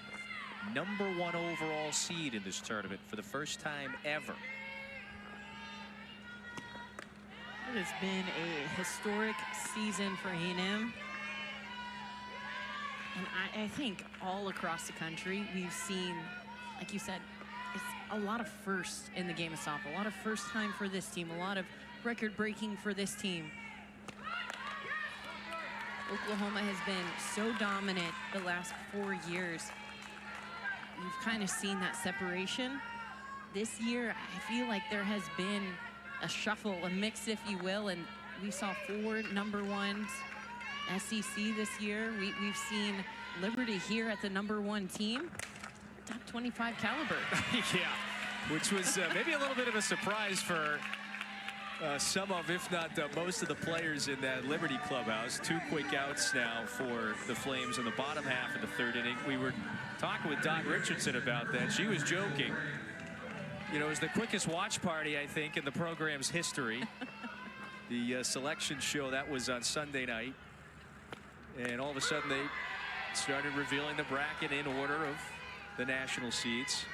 #1 overall seed in this tournament for the first time ever. It has been a historic season for A&M. And I think all across the country, we've seen, like you said, it's a lot of firsts in the game of softball. A lot of first time for this team. A lot of record breaking for this team. Oklahoma has been so dominant the last 4 years. You've kind of seen that separation. This year, I feel like there has been a shuffle, a mix, if you will, and we saw 4 #1s SEC this year. We've seen Liberty here at the #1 team, top 25 caliber. Yeah, which was maybe a little bit of a surprise for some of, if not most of the players in that Liberty clubhouse. 2 quick outs now for the Flames in the bottom half of the third inning. We were talking with Doc Richardson about that. She was joking. You know, it was the quickest watch party, I think, in the program's history. The selection show, that was on Sunday night. And all of a sudden, they started revealing the bracket in order of the national seeds.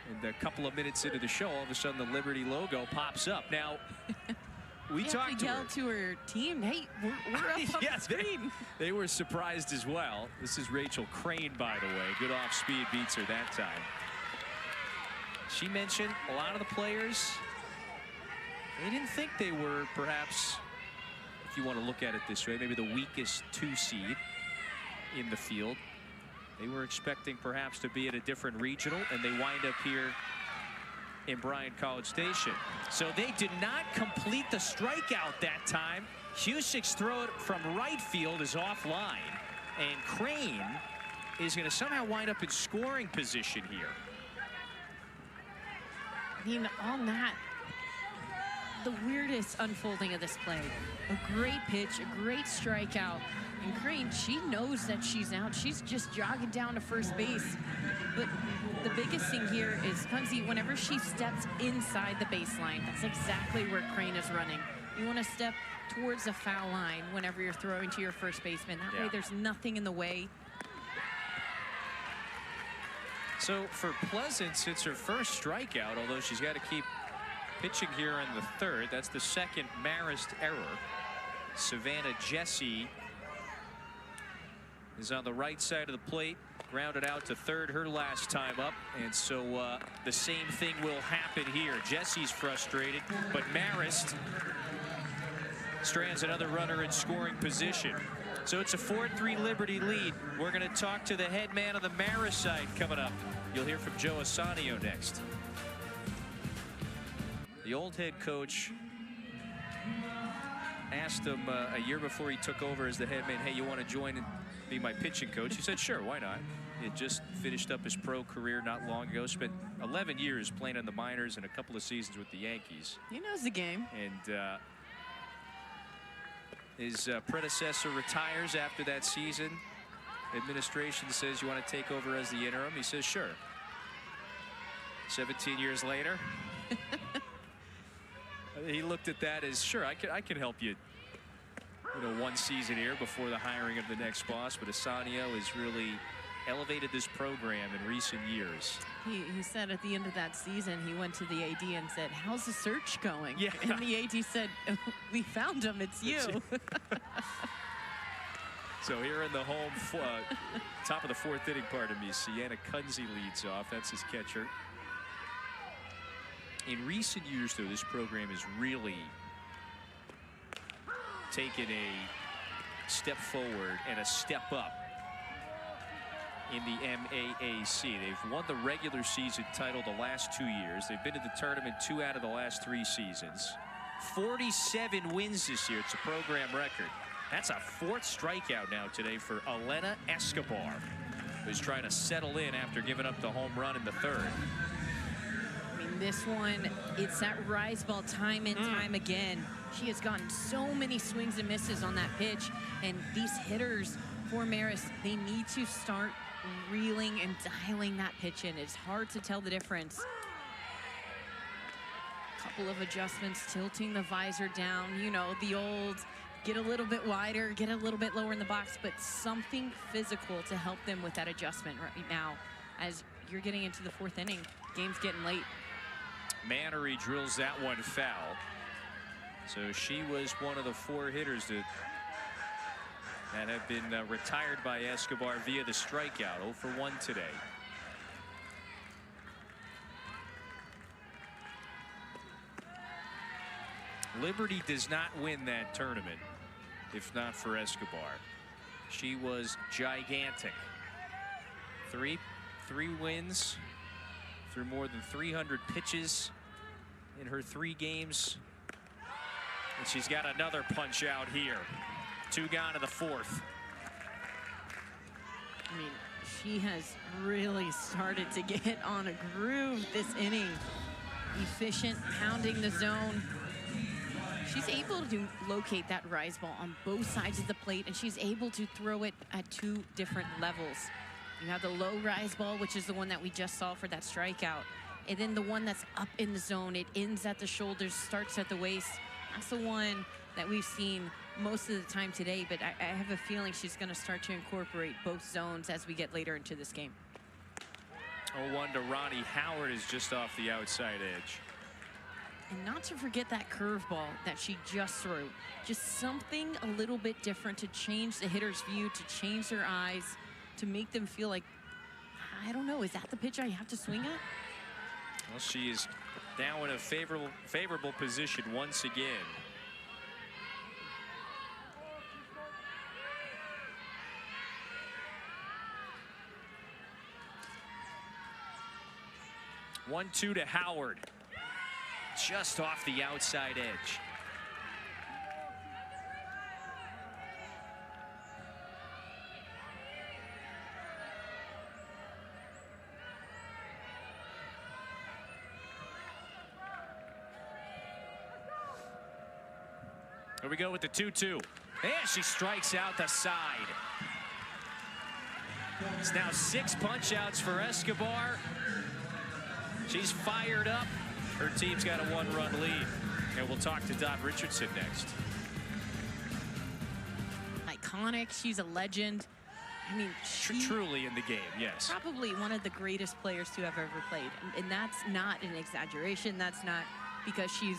And a couple of minutes into the show, all of a sudden, the Liberty logo pops up. Now, We talked to yell to her team, hey, we're up on the screen. They were surprised as well. This is Rachel Crane, by the way. Good off-speed beats her that time. She mentioned a lot of the players, they didn't think they were perhaps, if you want to look at it this way, maybe the weakest 2 seed in the field. They were expecting perhaps to be at a different regional, and they wind up here in Bryan College Station. So they did not complete the strikeout that time. Husick's throw from right field is offline, and Crane is going to somehow wind up in scoring position here. I mean, on that, the weirdest unfolding of this play. A great pitch, a great strikeout. And Crane, she knows that she's out. She's just jogging down to first base. But the biggest thing here is Punzi, whenever she steps inside the baseline, that's exactly where Crane is running. You want to step towards the foul line whenever you're throwing to your first baseman. That way there's nothing in the way. So for Pleasance, it's her first strikeout, although she's got to keep pitching here in the 3rd. That's the 2nd Marist error. Savannah Jesse is on the right side of the plate, grounded out to 3rd her last time up, and so the same thing will happen here. Jesse's frustrated, but Marist strands another runner in scoring position. So it's a 4-3 Liberty lead. We're going to talk to the head man on the Marist side coming up. You'll hear from Joe Asanio next. The old head coach asked him a year before he took over as the head man, hey, you want to join and be my pitching coach? He said, sure, why not? He had just finished up his pro career not long ago, spent 11 years playing in the minors and a couple of seasons with the Yankees. He knows the game. And his predecessor retires after that season. Administration says, you want to take over as the interim? He says, sure. 17 years later, he looked at that as, sure, I can help you, one season here before the hiring of the next boss. But Asanio has really elevated this program in recent years. He said at the end of that season, he went to the AD and said, how's the search going? Yeah. And the AD said, we found him, it's you. So here in the home, top of the 4th inning, pardon me, Sienna Kunze leads off. That's his catcher. In recent years, though, this program has really taken a step forward and a step up in the MAAC. They've won the regular season title the last 2 years. They've been to the tournament 2 out of the last 3 seasons. 47 wins this year. It's a program record. That's a 4th strikeout now today for Elena Escobar, who's trying to settle in after giving up the home run in the 3rd. I mean, this one, it's that rise ball time and time again. She has gotten so many swings and misses on that pitch, and these hitters for Marist, they need to start reeling and dialing that pitch in. It's hard to tell the difference. Couple of adjustments, tilting the visor down, the old get a little bit wider, get a little bit lower in the box, but something physical to help them with that adjustment right now. As you're getting into the 4th inning, game's getting late. Mannery drills that one foul. So she was one of the 4 hitters that have been retired by Escobar via the strikeout. 0 for 1 today. Liberty does not win that tournament if not for Escobar. She was gigantic. Three wins through more than 300 pitches in her 3 games. And she's got another punch out here. 2 gone in the 4th. I mean, she has really started to get on a groove this inning. Efficient, pounding the zone. She's able to locate that rise ball on both sides of the plate, and she's able to throw it at 2 different levels. You have the low rise ball, which is the one that we just saw for that strikeout. And then the one that's up in the zone. It ends at the shoulders, starts at the waist. That's the one that we've seen most of the time today, but I have a feeling she's going to start to incorporate both zones as we get later into this game. 0-1 to Ronnie Howard is just off the outside edge. And not to forget that curveball that she just threw. Just something a little bit different to change the hitter's view, to change their eyes, to make them feel like, I don't know, is that the pitch I have to swing at? Well, she is now in a favorable position once again. One-two to Howard. Just off the outside edge. Here we go with the 2-2. And she strikes out the side. It's now 6 punch-outs for Escobar. She's fired up. Her team's got a 1-run lead. And we'll talk to Dot Richardson next. Iconic. She's a legend. I mean, truly in the game, yes. Probably one of the greatest players to have ever played. And that's not an exaggeration. That's not because she's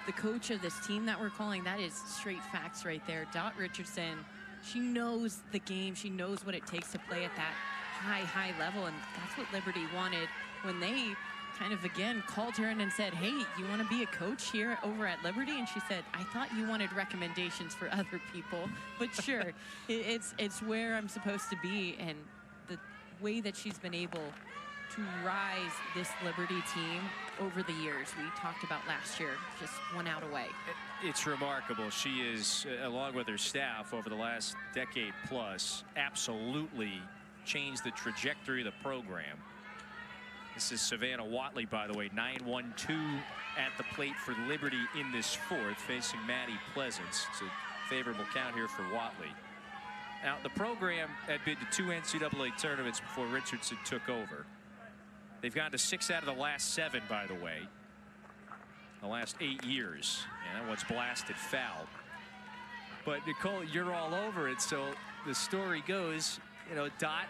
the coach of this team that we're calling. That is straight facts right there. Dot Richardson, she knows the game. She knows what it takes to play at that high level. And that's what Liberty wanted when they kind of again called her in and said, hey, you want to be a coach here over at Liberty? And she said, I thought you wanted recommendations for other people, but sure. it's where I'm supposed to be. And the way that she's been able to rise this Liberty team over the years, we talked about last year, just 1 out away. It's remarkable. She is, along with her staff over the last decade plus, absolutely changed the trajectory of the program. This is Savannah Watley, by the way, 9-1-2 at the plate for Liberty in this fourth, facing Maddie Pleasance. It's a favorable count here for Watley. Now, the program had been to 2 NCAA tournaments before Richardson took over. They've gone to 6 out of the last 7, by the way, the last 8 years. And that one's blasted foul. But Nicole, you're all over it. So the story goes, you know, Dot,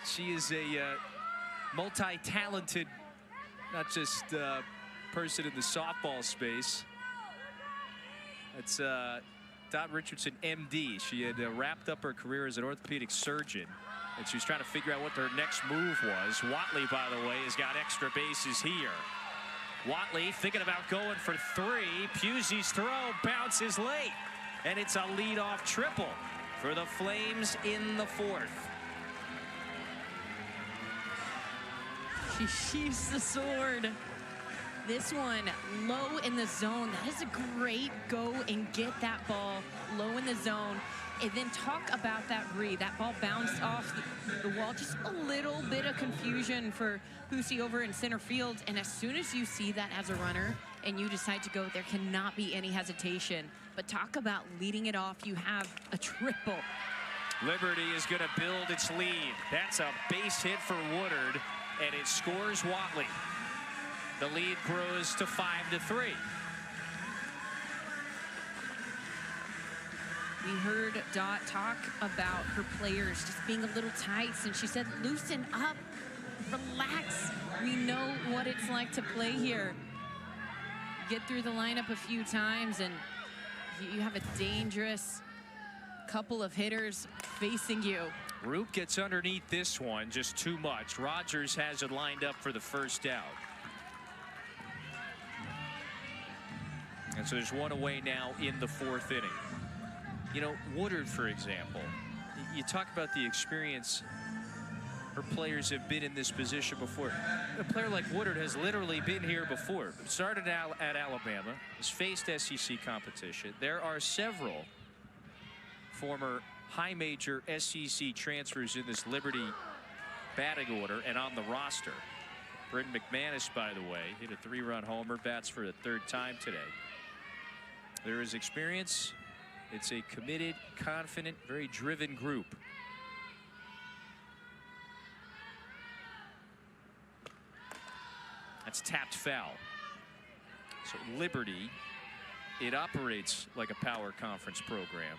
she is a multi-talented, not just person in the softball space. It's Dot Richardson, MD. She had wrapped up her career as an orthopedic surgeon, and she was trying to figure out what her next move was. Watley, by the way, has got extra bases here. Watley thinking about going for 3. Pusey's throw bounces late, and it's a leadoff triple for the Flames in the 4th. She sheaths the sword. This one low in the zone. That is a great go and get that ball low in the zone. And then talk about that breathe. That ball bounced off the wall. Just a little bit of confusion for Pusey over in center field. And as soon as you see that as a runner and you decide to go, there cannot be any hesitation. But talk about leading it off. You have a triple. Liberty is going to build its lead. That's a base hit for Woodard, and it scores Watley. The lead grows to 5-3. We heard Dot talk about her players just being a little tight, and she said, loosen up, relax. We know what it's like to play here. Get through the lineup a few times, and you have a dangerous couple of hitters facing you. Roop gets underneath this one just too much. Rogers has it lined up for the first out. And so there's one away now in the 4th inning. You know, Woodard, for example, you talk about the experience. Her players have been in this position before. A player like Woodard has literally been here before. Started out at Alabama, has faced SEC competition. There are several former high major SEC transfers in this Liberty batting order and on the roster. Britton McManus, by the way, hit a 3-run homer, bats for the 3rd time today. There is experience. It's a committed, confident, very driven group. That's tapped foul. So Liberty, it operates like a power conference program.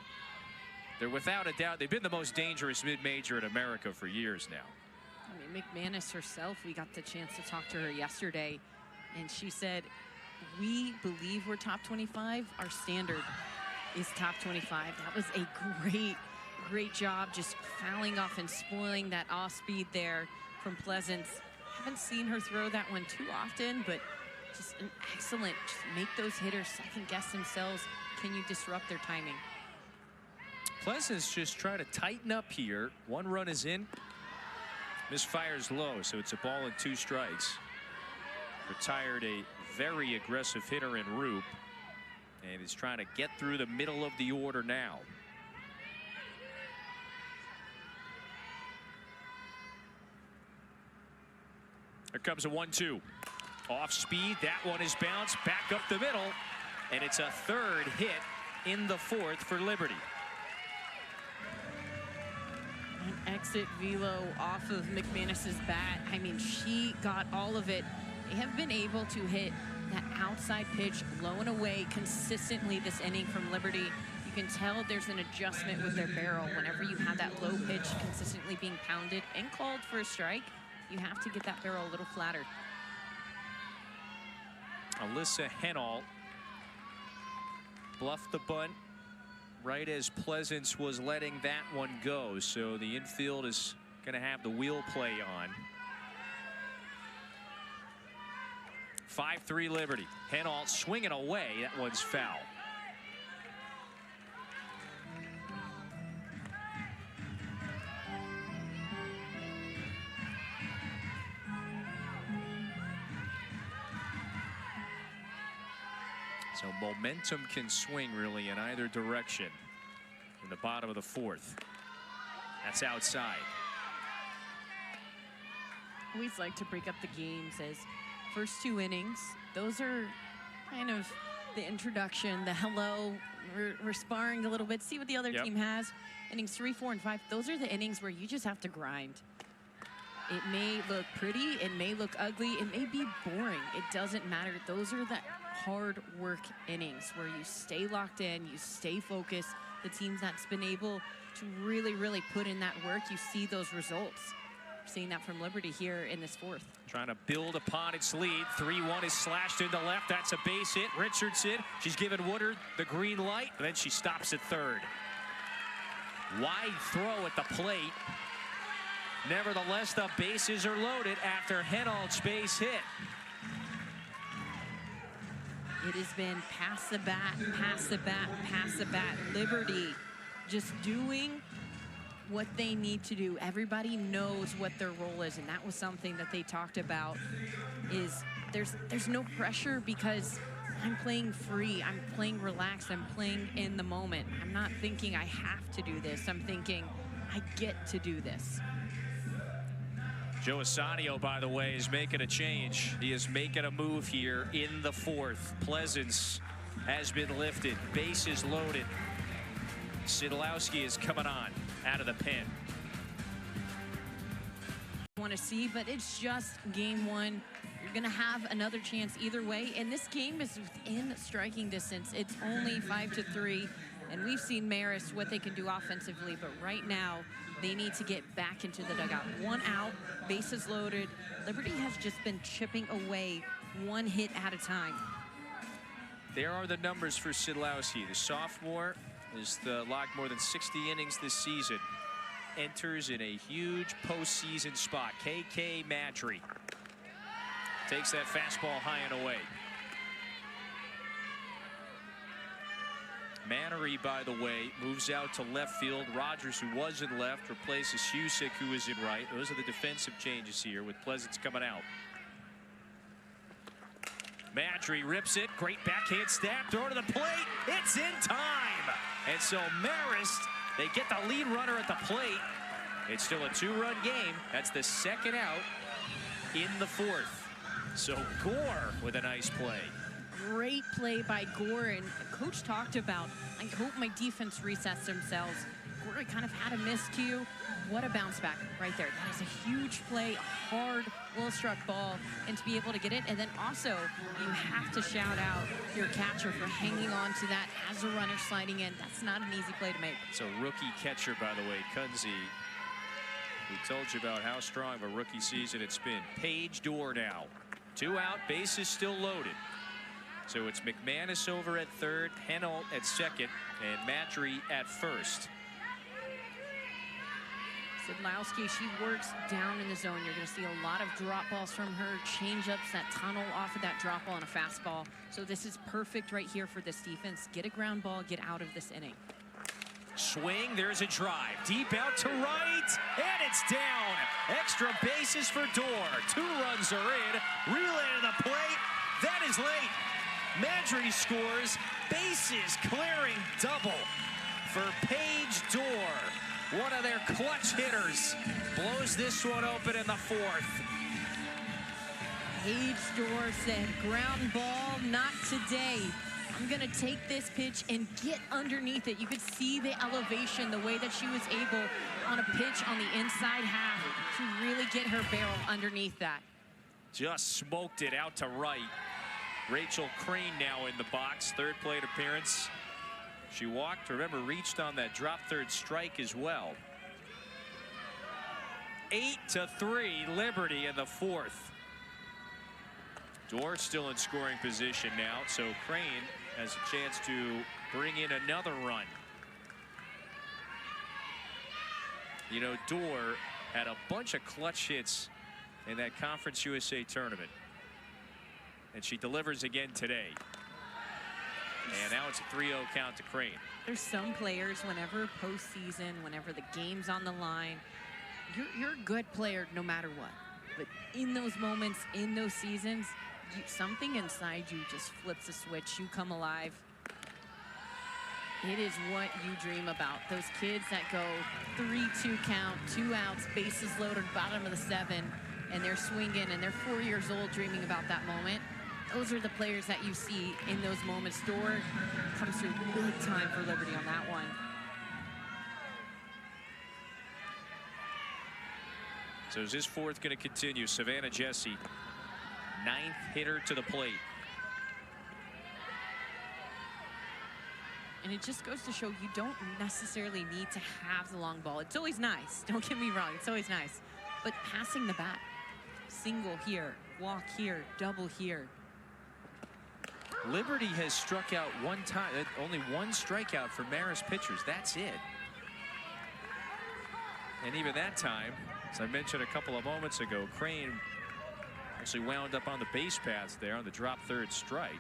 They're without a doubt, they've been the most dangerous mid-major in America for years now. I mean, McManus herself, we got the chance to talk to her yesterday, and she said we believe we're top 25, our standard is top 25. That was a great job just fouling off and spoiling that off speed there from Pleasance. Haven't seen her throw that one too often, but just an excellent, just make those hitters second guess themselves. Can you disrupt their timing? Pleasance just try to tighten up here. One run is in. Misfires low, so it's a ball and 2 strikes. Retired a very aggressive hitter in Roop, and is trying to get through the middle of the order now. Here comes a 1-2. Off speed. That one is bounced back up the middle, and it's a 3rd hit in the 4th for Liberty. An exit velo off of McManus's bat. I mean, she got all of it. They have been able to hit that outside pitch low and away consistently this inning from Liberty. You can tell there's an adjustment with their barrel. Whenever you have that low pitch consistently being pounded and called for a strike, you have to get that barrel a little flatter. Alyssa Henault bluffed the bunt right as Pleasance was letting that one go. So the infield is going to have the wheel play on. 5-3 Liberty. Henault swinging away. That one's foul. So momentum can swing really in either direction in the bottom of the 4th. That's outside. Always like to break up the games as first 2 innings. Those are kind of the introduction, the hello. We're sparring a little bit, see what the other team has. Innings 3, 4, and 5. Those are the innings where you just have to grind. It may look pretty, it may look ugly, it may be boring. It doesn't matter. Those are the hard work innings where you stay locked in, you stay focused. The teams that's been able to really put in that work, you see those results. We're seeing that from Liberty here in this 4th. Trying to build upon its lead. 3-1 is slashed into left. That's a base hit. Richardson, she's given Woodard the green light, and then she stops at 3rd. Wide throw at the plate. Nevertheless, the bases are loaded after Henault's base hit. It has been pass the bat, pass the bat, pass the bat. Liberty just doing what they need to do. Everybody knows what their role is, and that was something that they talked about. Is there's no pressure because I'm playing free, I'm playing relaxed, I'm playing in the moment. I'm not thinking I have to do this. I'm thinking I get to do this. Joe Asanio, by the way, is making a change. He is making a move here in the 4th. Pleasance has been lifted. Bases loaded. Sidlowski is coming on out of the pen. Want to see, but it's just game 1. You're going to have another chance either way, and this game is within striking distance. It's only 5-3, and we've seen Marist what they can do offensively, but right now they need to get back into the dugout. 1 out, bases loaded. Liberty has just been chipping away 1 hit at a time. There are the numbers for Sidlowski. The sophomore is logged more than 60 innings this season. Enters in a huge postseason spot. KK Matry takes that fastball high and away. Mannery, by the way, moves out to left field. Rogers, who was in left, replaces Husick, who is in right. Those are the defensive changes here with Pleasance coming out. Matry rips it. Great backhand stab. Throw to the plate. It's in time. And so Marist, they get the lead runner at the plate. It's still a 2-run game. That's the 2nd out in the 4th. So Gore with a nice play. Great play by Gore, and coach talked about, I hope my defense resets themselves. Gore kind of had a miscue. What a bounce back right there. That is a huge play, a hard, well-struck ball, and to be able to get it. And then also, you have to shout out your catcher for hanging on to that as a runner sliding in. That's not an easy play to make. It's a rookie catcher, by the way, Kunze. We told you about how strong of a rookie season it's been. Paige Dorr now. 2 out, bases still loaded. So it's McManus over at third, Henault at second, and Madry at first. Sidlowski, she works down in the zone. You're going to see a lot of drop balls from her, change-ups, that tunnel off of that drop ball and a fastball. So this is perfect right here for this defense. Get a ground ball, get out of this inning. Swing, there's a drive. Deep out to right, and it's down. Extra bases for Dorr. 2 runs are in. Relay to the plate. That is late. Madry scores. Bases clearing double for Paige Dorr. One of their clutch hitters blows this one open in the 4th. Paige Dorr said, ground ball, not today. I'm going to take this pitch and get underneath it. You could see the elevation, the way that she was able on a pitch on the inside half to really get her barrel underneath that. Just smoked it out to right. Rachel Crane now in the box, 3rd plate appearance. She walked, remember, reached on that drop third strike as well. 8-3 Liberty in the 4th. Dorr still in scoring position now, so Crane has a chance to bring in another run. You know, Dorr had a bunch of clutch hits in that Conference USA tournament, and she delivers again today. And now it's a 3-0 count to Crane. There's some players, whenever postseason, whenever the game's on the line, you're a good player no matter what. But in those moments, in those seasons, something inside you just flips a switch. You come alive. It is what you dream about. Those kids that go 3-2 count, 2 outs, bases loaded, bottom of the 7, and they're swinging, and they're 4 years old dreaming about that moment. Those are the players that you see in those moments. Dorr comes through big time for Liberty on that one. So is this 4th going to continue? Savannah Jesse, 9th hitter to the plate. And it just goes to show you don't necessarily need to have the long ball. It's always nice. Don't get me wrong. It's always nice. But passing the bat, single here, walk here, double here. Liberty has struck out 1 time. Only 1 strikeout for Marist pitchers. That's it. And even that time, as I mentioned a couple of moments ago, Crane actually wound up on the base paths there on the drop third strike.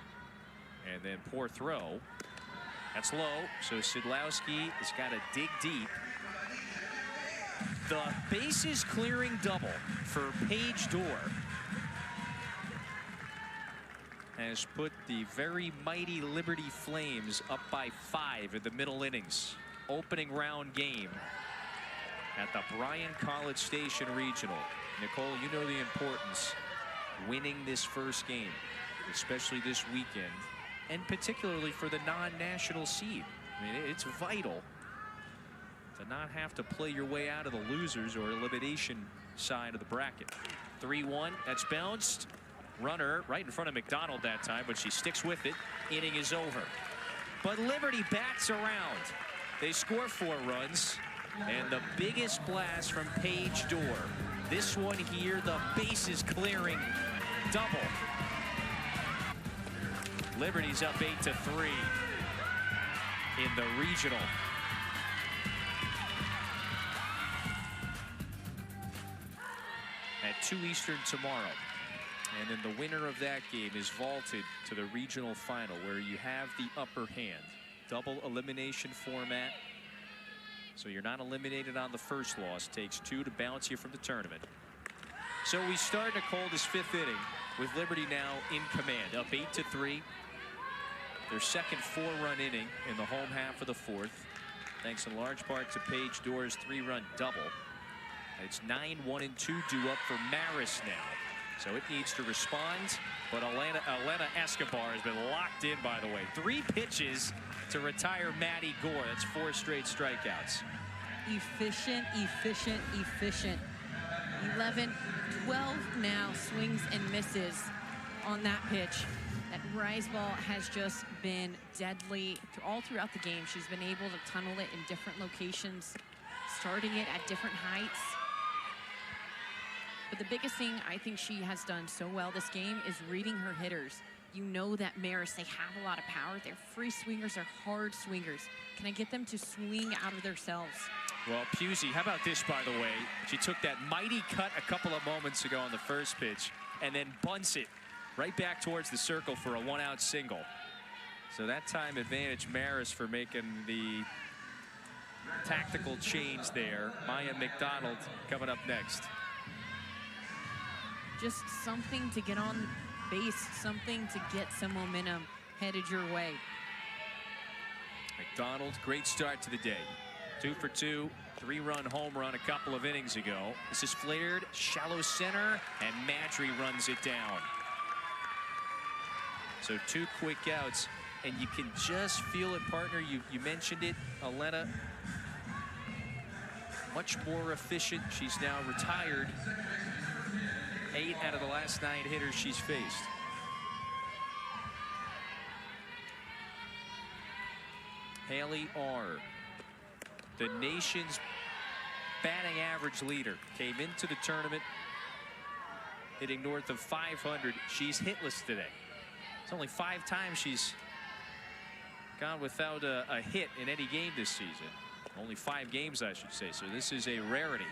And then poor throw. That's low. So Sidlowski has got to dig deep. The bases clearing double for Paige Dorr has put the very mighty Liberty Flames up by 5 in the middle innings. Opening round game at the Bryan College Station Regional. Nicole, you know the importance winning this first game, especially this weekend, and particularly for the non-national seed. I mean, it's vital to not have to play your way out of the losers or elimination side of the bracket. 3-1, that's bounced. Runner right in front of McDonald that time, but she sticks with it. Inning is over. But Liberty bats around. They score 4 runs, and the biggest blast from Paige Dorr. This one here, the bases clearing double. Liberty's up 8-3 in the regional. At 2 Eastern tomorrow. And then the winner of that game is vaulted to the regional final, where you have the upper hand. Double elimination format. So you're not eliminated on the first loss. Takes 2 to bounce you from the tournament. So we start, Nicole, this 5th inning with Liberty now in command. Up 8-3. Their second 4-run inning in the home half of the 4th. Thanks in large part to Paige Dorr's 3-run double. It's 9-1-2 due up for Marist now. So it needs to respond, but Elena Escobar has been locked in, by the way. 3 pitches to retire Maddie Gore. That's 4 straight strikeouts. Efficient, efficient, efficient. 11, 12 now swings and misses on that pitch. That rise ball has just been deadly all throughout the game. She's been able to tunnel it in different locations, starting it at different heights. But the biggest thing I think she has done so well this game is reading her hitters. You know that Marist, they have a lot of power. Their free swingers are hard swingers. Can I get them to swing out of themselves? Well, Pusey, how about this, by the way? She took that mighty cut a couple of moments ago on the first pitch and then bunts it right back towards the circle for a 1-out single. So that time advantage Marist for making the tactical change there. Maya McDonald coming up next. Just something to get on base, something to get some momentum headed your way. McDonald, great start to the day. 2 for 2, 3-run home run a couple of innings ago. This is flared, shallow center, and Madry runs it down. So 2 quick outs, and you can just feel it, partner. You mentioned it, Elena. Much more efficient. She's now retired. 8 out of the last 9 hitters she's faced. Haley R., the nation's batting average leader, came into the tournament hitting north of 500. She's hitless today. It's only 5 times she's gone without a hit in any game this season. Only 5 games, I should say. So this is a rarity.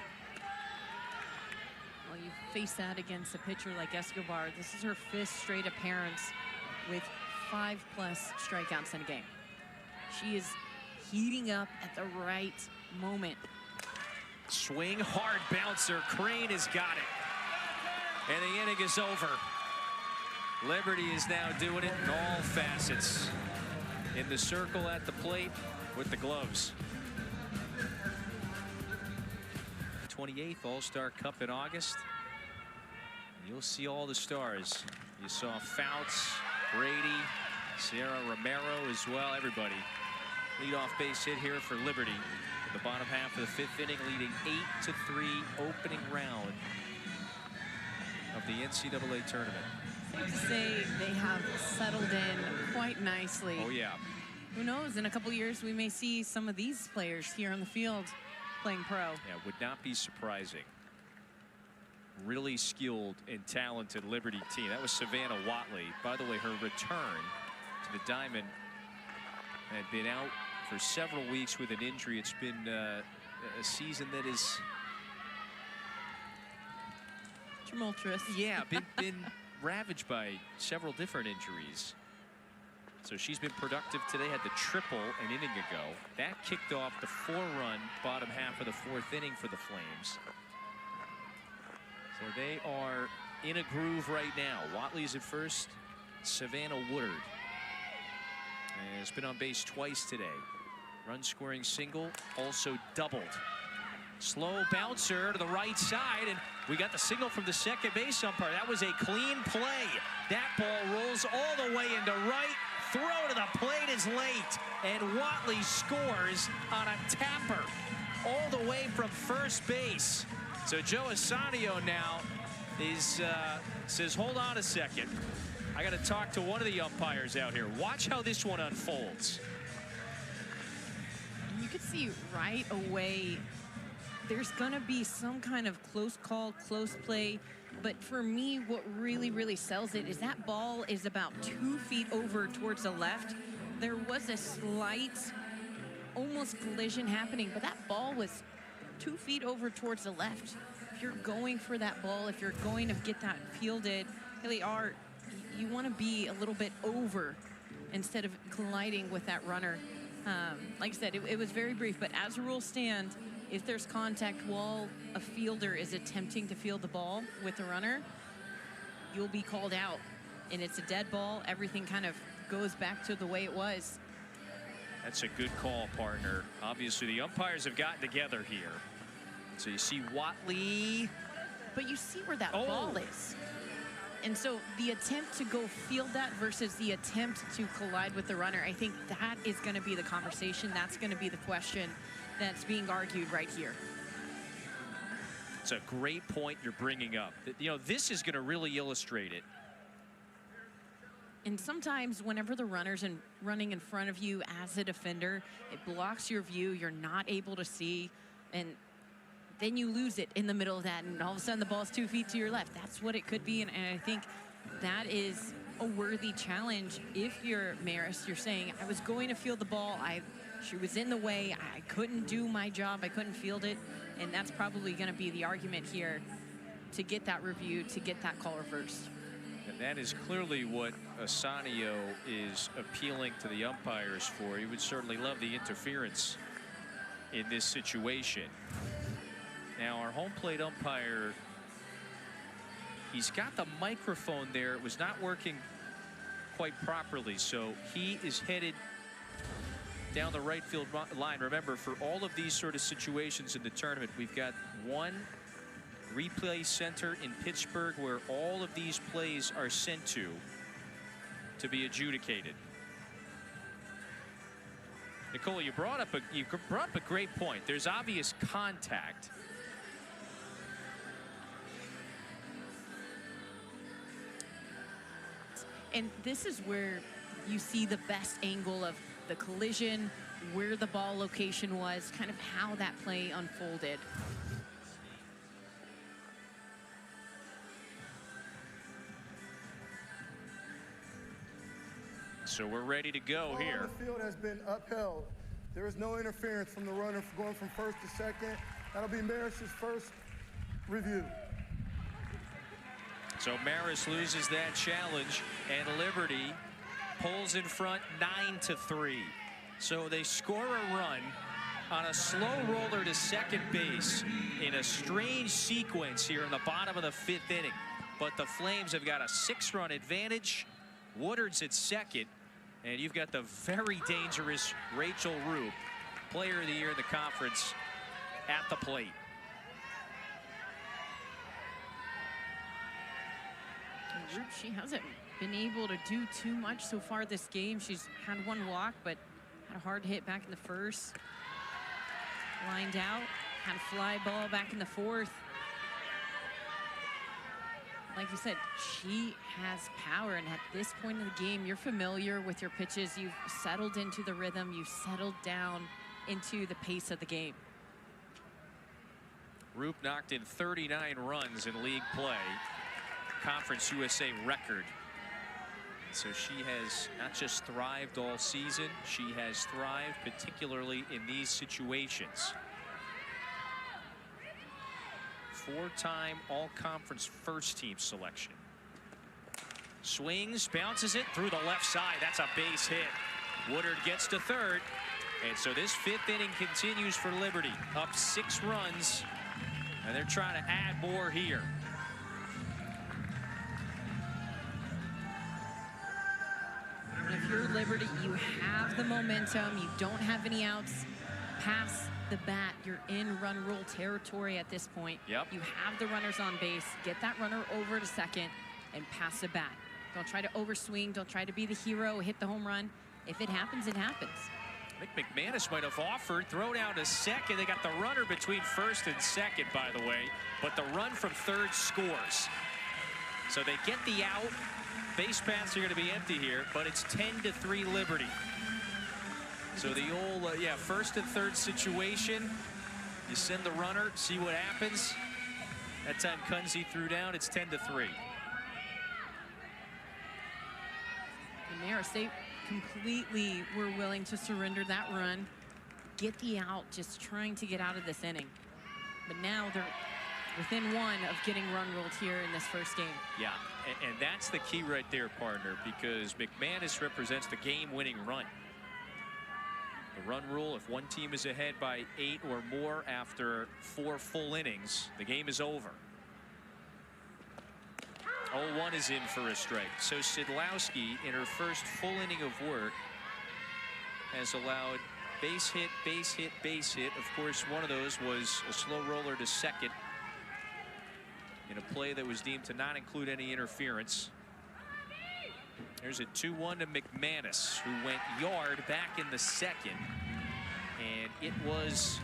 Well, you face that against a pitcher like Escobar. This is her 5th straight appearance with 5+ strikeouts in a game. She is heating up at the right moment. Swing, hard bouncer. Crane has got it. And the inning is over. Liberty is now doing it in all facets. In the circle at the plate with the gloves. 28th All-Star Cup in August. You'll see all the stars. You saw Fouts, Brady, Sierra Romero as well. Everybody. Leadoff base hit here for Liberty in the bottom half of the 5th inning, leading 8-3 opening round of the NCAA tournament. Safe to say they have settled in quite nicely. Oh, yeah. Who knows? In a couple years, we may see some of these players here on the field playing pro. Yeah, would not be surprising. Really skilled and talented Liberty team. That was Savannah Watley. By the way, her return to the diamond had been out for several weeks with an injury. It's been a season that is tumultuous. Yeah, been ravaged by several different injuries. So she's been productive today. Had the triple an inning ago. That kicked off the 4-run bottom half of the 4th inning for the Flames. So they are in a groove right now. Watley's at first. Savannah Woodard has been on base twice today. Run scoring single, also doubled. Slow bouncer to the right side, and we got the signal from the second base umpire. That was a clean play. That ball rolls all the way into right. Throw to the plate is late, and Watley scores on a tapper all the way from first base. So Joe Asanio now says, hold on a second. I got to talk to one of the umpires out here. Watch how this one unfolds. You could see right away there's going to be some kind of close call, close play. But for me, what really sells it is that ball is about 2 feet over towards the left. There was a slight, almost collision happening, but that ball was 2 feet over towards the left. If you're going for that ball, if you're going to get that fielded, Haley R., you want to be a little bit over instead of colliding with that runner. Like I said, it was very brief, but as a rule stand, if there's contact while a fielder is attempting to field the ball with the runner, you'll be called out. And it's a dead ball. Everything kind of goes back to the way it was. That's a good call, partner. Obviously, the umpires have gotten together here. So you see Watley. But you see where that ball is. And so the attempt to go field that versus the attempt to collide with the runner, I think that is going to be the conversation. That's going to be the question that's being argued right here. It's a great point you're bringing up. You know, this is going to really illustrate it. And sometimes whenever the runner's running in front of you as a defender, it blocks your view. You're not able to see. And then you lose it in the middle of that. And all of a sudden the ball's 2 feet to your left. That's what it could be. And I think that is a worthy challenge if you're Marist. You're saying, I was going to field the ball. She was in the way. I couldn't do my job. I couldn't field it. And that's probably going to be the argument here to get that review, to get that call reversed. And that is clearly what Asanio is appealing to the umpires for. He would certainly love the interference in this situation. Now, our home plate umpire, he's got the microphone there. It was not working quite properly, so he is headed down the right field line. Remember, for all of these sort of situations in the tournament, we've got one replay center in Pittsburgh where all of these plays are sent to be adjudicated. Nicole, you brought up a great point. There's obvious contact. And this is where you see the best angle of the collision, where the ball location was, kind of how that play unfolded. So we're ready to go here. The field has been upheld. There is no interference from the runner going from first to second. That'll be Marist's first review. So Marist loses that challenge, and Liberty pulls in front 9-3. So they score a run on a slow roller to second base in a strange sequence here in the bottom of the 5th inning. But the Flames have got a 6-run advantage. Woodard's at second, and you've got the very dangerous Rachel Roop, Player of the Year in the conference, at the plate. Roop, she hasn't been able to do too much so far this game. She's had one walk, but had a hard hit back in the first. Lined out, had a fly ball back in the 4th. Like you said, she has power, and at this point in the game, you're familiar with your pitches. You've settled into the rhythm. You've settled down into the pace of the game. Roop knocked in 39 runs in league play, Conference USA record. So she has not just thrived all season, she has thrived particularly in these situations. 4-time all-conference first-team selection. Swings, bounces it through the left side. That's a base hit. Woodard gets to third. And so this 5th inning continues for Liberty. Up 6 runs. And they're trying to add more here. If you're Liberty, you have the momentum. You don't have any outs. Pass the bat. You're in run rule territory at this point. Yep. You have the runners on base. Get that runner over to second and pass the bat. Don't try to overswing. Don't try to be the hero, hit the home run. If it happens, it happens. I think McManus might have offered throw down to second. They got the runner between first and second, by the way, but the run from third scores. So they get the out. Base paths are going to be empty here, but it's 10-3 Liberty. So the old, first and third situation. You send the runner, see what happens. That time Kunze threw down. It's 10-3. And Marist, they completely were willing to surrender that run, get the out, just trying to get out of this inning. But now they're within 1 of getting run ruled here in this first game. Yeah, and that's the key right there, partner, because McManus represents the game-winning run. The run rule, if one team is ahead by 8 or more after 4 full innings, the game is over. 0-1 is in for a strike. So Sidlowski, in her first full inning of work, has allowed base hit, base hit, base hit. Of course, one of those was a slow roller to second in a play that was deemed to not include any interference. There's a 2-1 to McManus, who went yard back in the second. And it was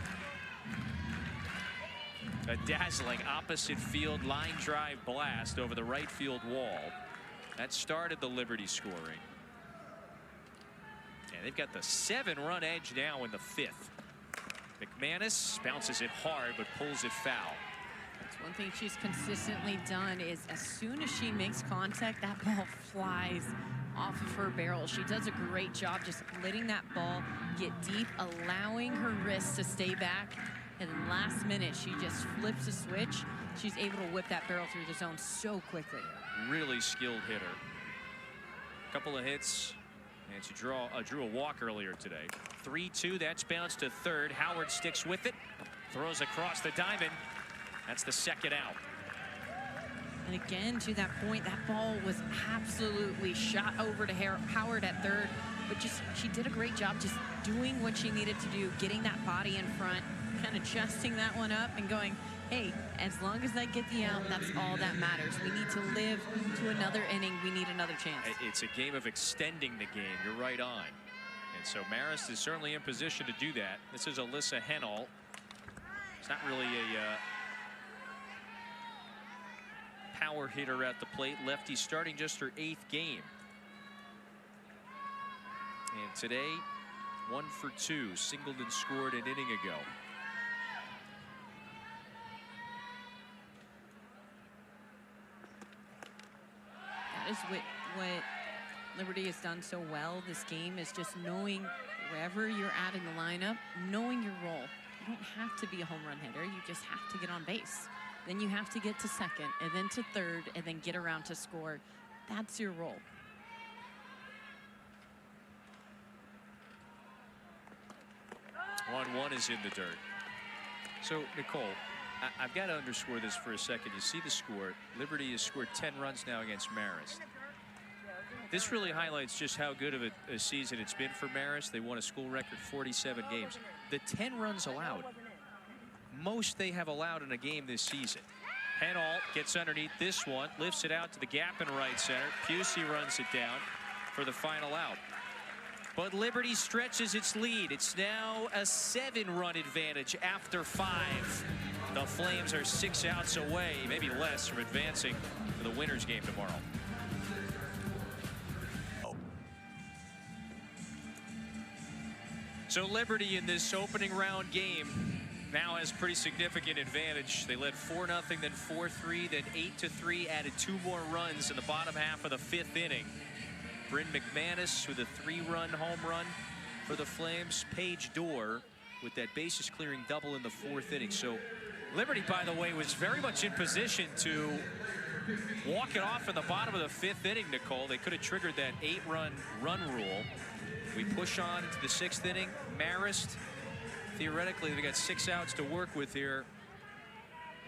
a dazzling opposite field line drive blast over the right field wall. That started the Liberty scoring. And they've got the 7-run edge now in the 5th. McManus bounces it hard but pulls it foul. That's One thing she's consistently done is as soon as she makes contact, that ball flies off of her barrel. She does a great job just letting that ball get deep, allowing her wrist to stay back. And then last minute, she just flips a switch. She's able to whip that barrel through the zone so quickly. Really skilled hitter. Couple of hits, and she drew a walk earlier today. 3-2, that's bounced to third. Howard sticks with it, throws across the diamond. That's the second out. And again, to that point, that ball was absolutely shot over to Howard at third. But she did a great job just doing what she needed to do, getting that body in front, kind of adjusting that one up and going, hey, as long as I get the out, that's all that matters. We need to live to another inning. We need another chance. It's a game of extending the game. You're right on. And so Marist is certainly in position to do that. This is Alyssa Henall. It's not really a power hitter at the plate. Lefty starting just her 8th game. And today, 1 for 2, singled and scored an inning ago. That is what Liberty has done so well this game, is just knowing wherever you're at in the lineup, knowing your role. You don't have to be a home run hitter. You just have to get on base. Then you have to get to second, and then to third, and then get around to score. That's your role. One is in the dirt. So, Nicole, I've got to underscore this for a second. You see the score. Liberty has scored 10 runs now against Marist. This really highlights just how good of a season it's been for Marist. They won a school record 47 games. The 10 runs allowed, most they have allowed in a game this season. Henall gets underneath this one, lifts it out to the gap in right center. Pusey runs it down for the final out. But Liberty stretches its lead. It's now a 7-run advantage after 5. The Flames are 6 outs away, maybe less, from advancing to the winners' game tomorrow. So Liberty in this opening round game now has pretty significant advantage. They led 4-0, then 4-3, then 8-3, added 2 more runs in the bottom half of the 5th inning. Bryn McManus with a 3-run home run for the Flames. Paige Dorr with that bases clearing double in the 4th inning. So Liberty, by the way, was very much in position to walk it off in the bottom of the 5th inning, Nicole. They could have triggered that 8-run rule. We push on into the 6th inning. Marist, theoretically, they got 6 outs to work with here.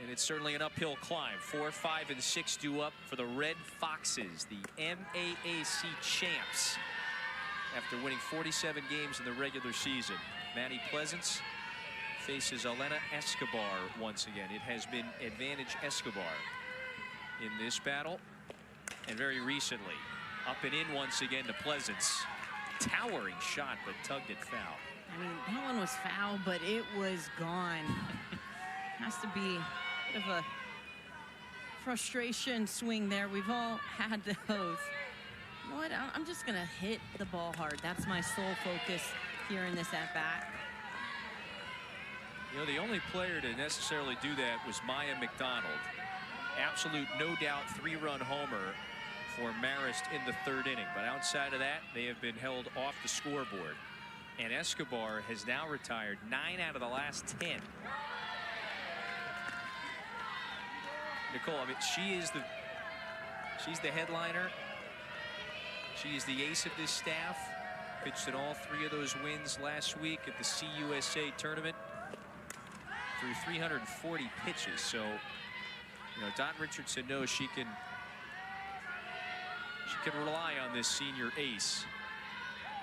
And it's certainly an uphill climb. 4, 5, and 6 due up for the Red Foxes, the NAAC champs, after winning 47 games in the regular season. Maddie Pleasance faces Elena Escobar once again. It has been advantage Escobar in this battle. And very recently, up and in once again to Pleasance. Towering shot, but tugged it foul. I mean, that one was foul, but it was gone. Has to be a bit of a frustration swing there. We've all had those. You know what? I'm just going to hit the ball hard. That's my sole focus here in this at-bat. You know, the only player to necessarily do that was Maya McDonald. Absolute, no doubt, 3-run homer for Marist in the 3rd inning. But outside of that, they have been held off the scoreboard. And Escobar has now retired 9 out of the last 10. Nicole, I mean, she's the headliner. She is the ace of this staff. Pitched in all 3 of those wins last week at the CUSA tournament. Through 340 pitches. So, you know, Don Richardson knows she can rely on this senior ace.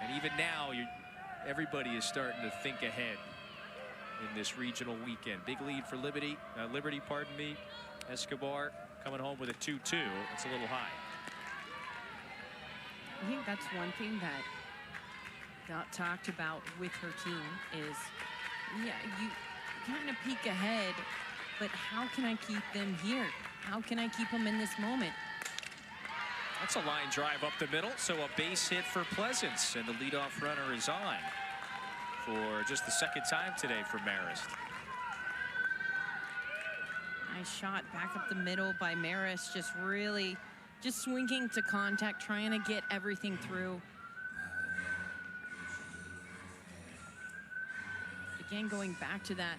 And even now, everybody is starting to think ahead in this regional weekend. Big lead for Liberty, pardon me. Escobar coming home with a 2-2. It's a little high. I think that's one thing that got talked about with her team is, yeah, you kind of peek ahead, but how can I keep them here? How can I keep them in this moment? That's a line drive up the middle, so a base hit for Pleasance, and the leadoff runner is on for just the 2nd time today for Marist. Nice shot back up the middle by Marist, just swinging to contact, trying to get everything through. Again, going back to that,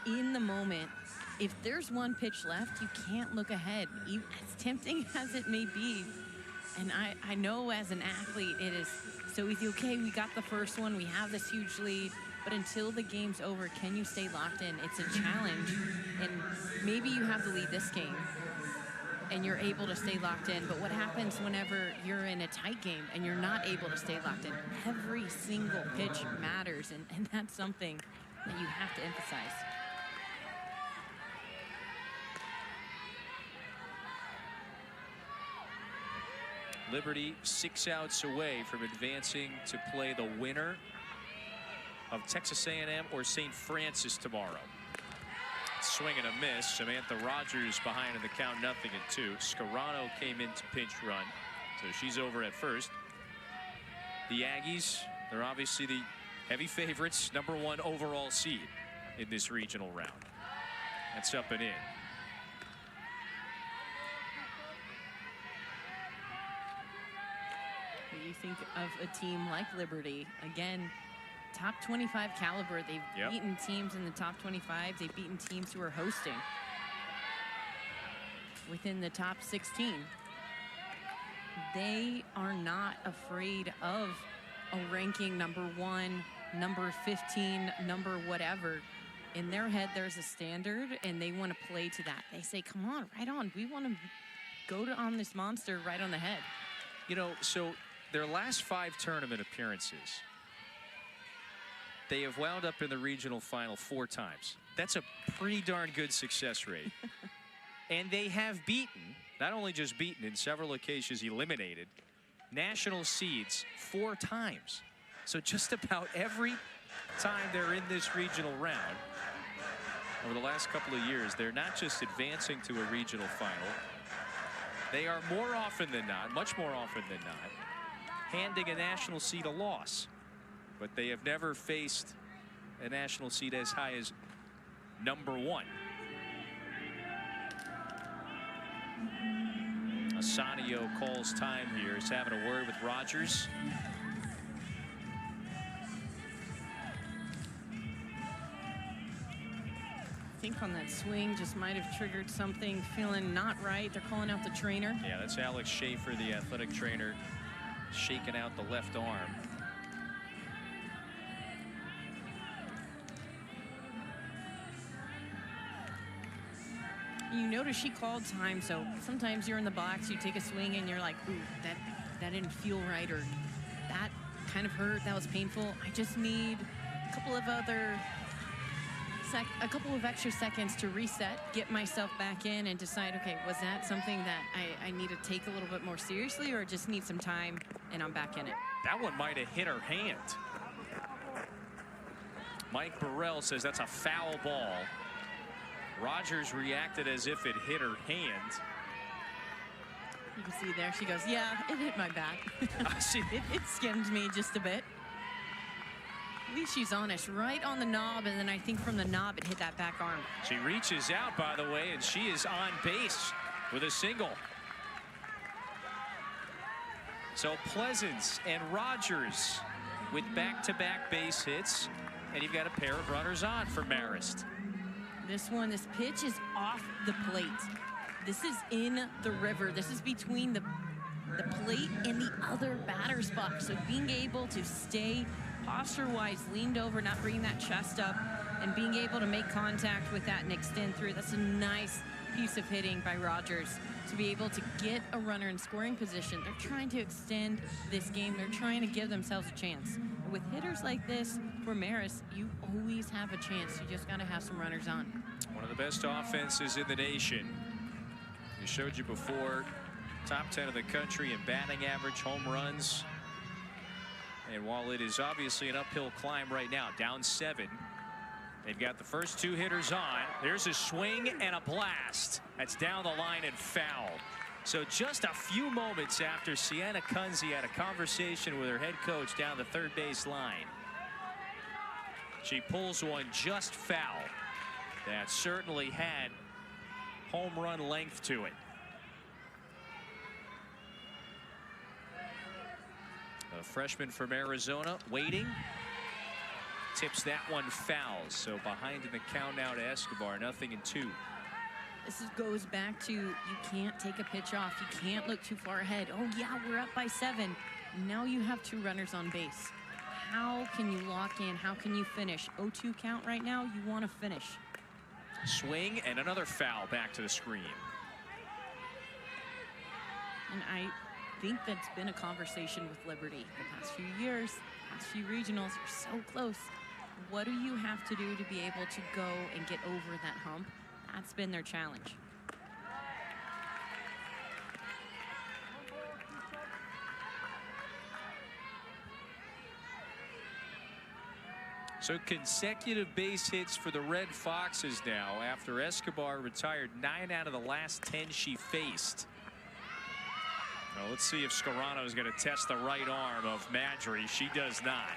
in the moment, if there's one pitch left, you can't look ahead, as tempting as it may be. And I know as an athlete, it is so easy. Okay, we got the first one, we have this huge lead, but until the game's over, can you stay locked in? It's a challenge, and maybe you have the lead this game, and you're able to stay locked in. But what happens whenever you're in a tight game and you're not able to stay locked in? Every single pitch matters, and that's something that you have to emphasize. Liberty 6 outs away from advancing to play the winner of Texas A&M or St. Francis tomorrow. Swing and a miss. Samantha Rogers behind in the count, 0-2. Scarano came in to pinch run, so she's over at first. The Aggies, they're obviously the heavy favorites, #1 overall seed in this regional round. That's up and in. You think of a team like Liberty, again, top 25 caliber. They've beaten teams in the top 25. They've beaten teams who are hosting within the top 16. They are not afraid of a ranking #1, number 15, number whatever. In their head, there's a standard, and they want to play to that. They say, come on, right on. We want to go on this monster right on the head. You know, so their last 5 tournament appearances, they have wound up in the regional final 4 times. That's a pretty darn good success rate. And they have beaten, not only just beaten, in several occasions eliminated, national seeds 4 times. So just about every time they're in this regional round over the last couple of years, they're not just advancing to a regional final, they are more often than not, much more often than not, handing a national seed a loss. But they have never faced a national seed as high as #1. Asanio calls time here. He's having a word with Rogers. I think on that swing just might have triggered something, feeling not right. They're calling out the trainer. Yeah, that's Alex Schaefer, the athletic trainer, shaking out the left arm. You notice she called time, so sometimes you're in the box, you take a swing, and you're like, ooh, that didn't feel right, or that kind of hurt, that was painful. I just need a couple of extra seconds to reset, get myself back in, and decide, okay, was that something that I need to take a little bit more seriously, or just need some time and I'm back in it? That one might have hit her hand. Mike Burrell says that's a foul ball. Rogers reacted as if it hit her hand. You can see there, she goes, yeah, it hit my back. It skimmed me just a bit. At least she's honest, right on the knob, and then I think from the knob it hit that back arm. She reaches out, by the way, and she is on base with a single. So Pleasance and Rogers with back-to-back base hits, and you've got a pair of runners on for Marist. This pitch is off the plate. This is in the river. This is between the plate and the other batter's box. So being able to stay posture-wise, leaned over, not bringing that chest up, and being able to make contact with that and extend through, that's a nice piece of hitting by Rogers to be able to get a runner in scoring position. They're trying to extend this game. They're trying to give themselves a chance. And with hitters like this for Marist, you always have a chance. You just got to have some runners on. One of the best offenses in the nation. We showed you before, top 10 of the country in batting average, home runs. And while it is obviously an uphill climb right now, down 7, they've got the first 2 hitters on. There's a swing and a blast. That's down the line and foul. So just a few moments after Sienna Kunze had a conversation with her head coach down the third base line, she pulls one just foul. that certainly had home run length to it. A freshman from Arizona waiting. Tips that one foul. So behind in the count now to Escobar, 0-2. This goes back to you can't take a pitch off. You can't look too far ahead. Oh, yeah, we're up by 7. Now you have 2 runners on base. How can you lock in? How can you finish? 0-2 count right now. You want to finish. Swing and another foul back to the screen. And I think that's been a conversation with Liberty the past few years, past few regionals. You're so close. What do you have to do to be able to go and get over that hump? That's been their challenge. So consecutive base hits for the Red Foxes now after Escobar retired 9 out of the last 10 she faced. Well, let's see if Scarano is going to test the right arm of Madry. She does not.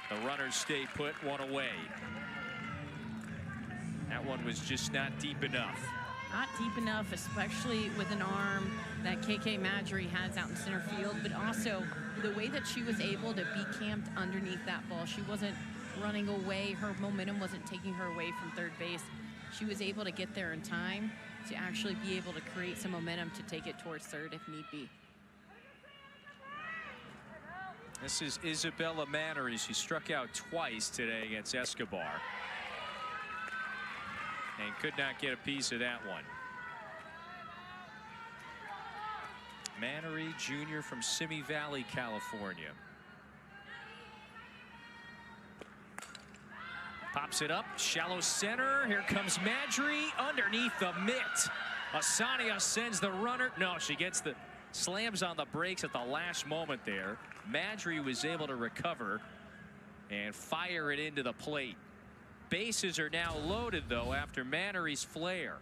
The runners stay put, 1 away. That one was just not deep enough. Not deep enough, especially with an arm that KK Madry has out in center field, but also the way that she was able to be camped underneath that ball. She wasn't running away. Her momentum wasn't taking her away from third base. She was able to get there in time to actually be able to create some momentum to take it towards third if need be. This is Isabella Mannery. She struck out twice today against Escobar and could not get a piece of that one. Mannery Jr. from Simi Valley, California. Pops it up, shallow center. Here comes Madry underneath the mitt. Asania sends the runner. No, she gets the slams on the brakes at the last moment there. Madry was able to recover and fire it into the plate. Bases are now loaded, though, after Mannery's flare.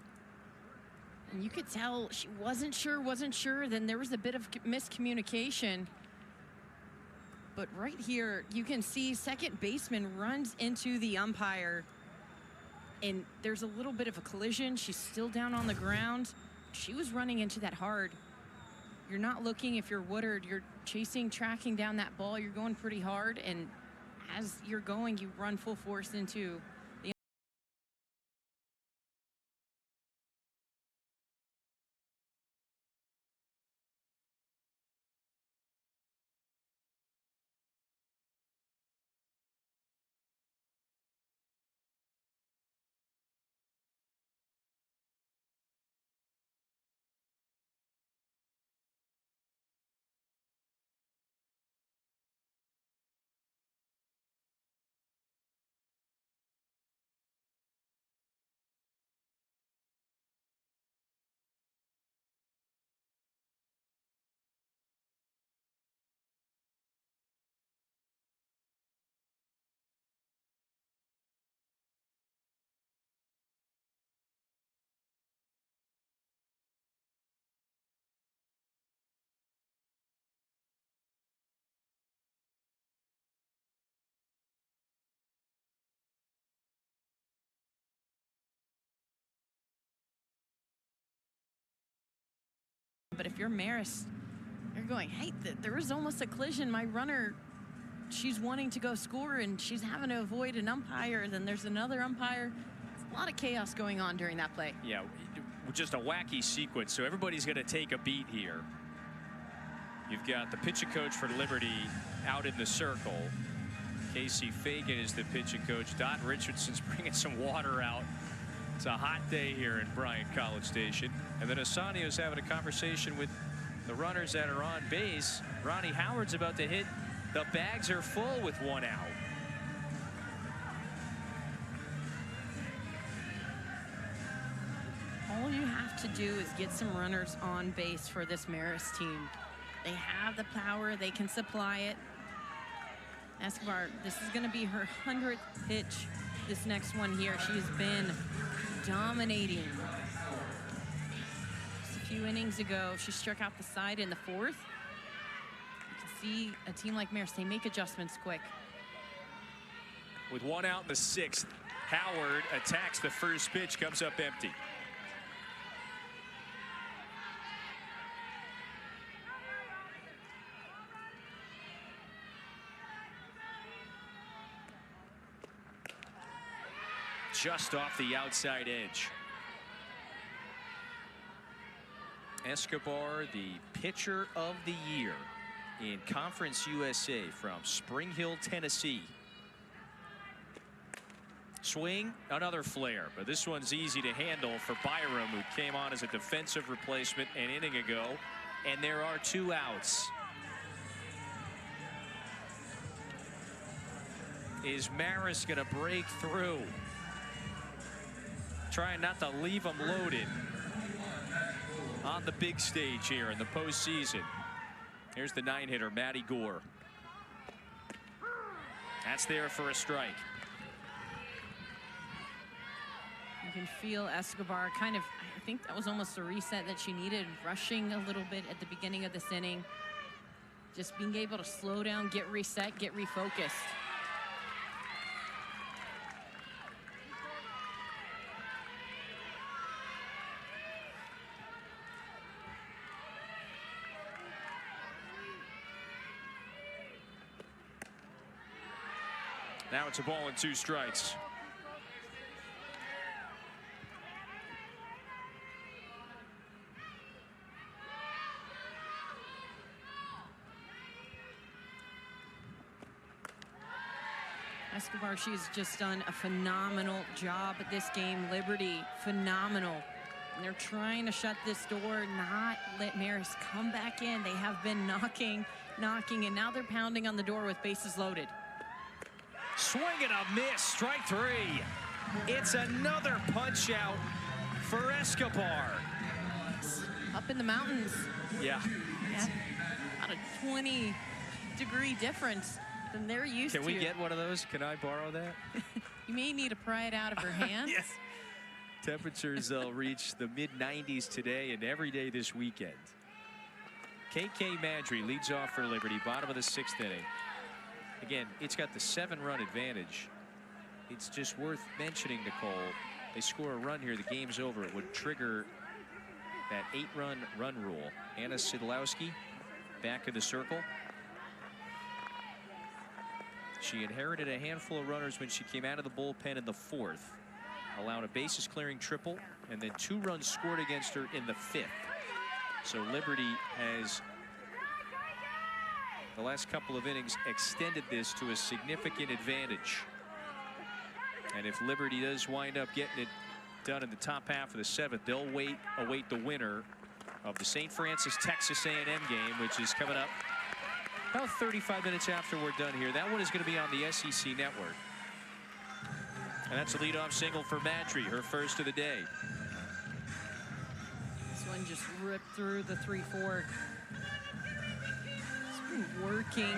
And you could tell she wasn't sure. Then there was a bit of miscommunication. But right here, you can see second baseman runs into the umpire. And there's a little bit of a collision. She's still down on the ground. She was running into that hard. You're not looking if you're Woodard. You're chasing, tracking down that ball. You're going pretty hard. And as you're going, you run full force into the But if you're Marist, you're going, hey, there is almost a collision. My runner, she's wanting to go score, and she's having to avoid an umpire. Then there's another umpire. It's a lot of chaos going on during that play. Yeah, just a wacky sequence. So everybody's going to take a beat here. You've got the pitching coach for Liberty out in the circle. Casey Fagan is the pitching coach. Don Richardson's bringing some water out. It's a hot day here in Bryant College Station. And then Asanio's having a conversation with the runners that are on base. Ronnie Howard's about to hit. The bags are full with 1 out. All you have to do is get some runners on base for this Marist team. They have the power. They can supply it. Escobar, this is going to be her 100th pitch. This next one here, she's been dominating. Just a few innings ago, she struck out the side in the 4th. You can see a team like Marist, they make adjustments quick. With 1 out in the 6th, Howard attacks the first pitch, comes up empty. Just off the outside edge. Escobar, the pitcher of the year in Conference USA from Spring Hill, Tennessee. Swing, another flare, but this one's easy to handle for Byram, who came on as a defensive replacement an inning ago, and there are 2 outs. Is Marist going to break through? Trying not to leave him loaded on the big stage here in the postseason. Here's the 9-hitter, Matty Gore. That's there for a strike. You can feel Escobar kind of, I think that was almost a reset that she needed, rushing a little bit at the beginning of this inning. Just being able to slow down, get reset, get refocused. Now it's a ball and 2 strikes. Escobar, she's just done a phenomenal job at this game. Liberty, phenomenal. And they're trying to shut this door, not let Marist come back in. They have been knocking, and now they're pounding on the door with bases loaded. Swing and a miss, strike 3. It's another punch out for Escobar. Up in the mountains. Yeah. About a 20-degree difference than they're used to. Can we get one of those? Can I borrow that? You may need to pry it out of her hands. Yes. Temperatures reach the mid-90s today and every day this weekend. KK Madry leads off for Liberty, bottom of the 6th inning. Again, it's got the 7-run advantage. It's just worth mentioning, Nicole, they score a run here, the game's over. It would trigger that 8-run run rule. Anna Sidlowski back in the circle. She inherited a handful of runners when she came out of the bullpen in the 4th, allowed a bases clearing triple, and then 2 runs scored against her in the 5th. So Liberty has, the last couple of innings, extended this to a significant advantage. And if Liberty does wind up getting it done in the top half of the 7th, they'll await the winner of the St. Francis Texas A&M game, which is coming up about 35 minutes after we're done here. That one is going to be on the SEC network. And that's a leadoff single for Madry, her first of the day. This one just ripped through the 3-4. Working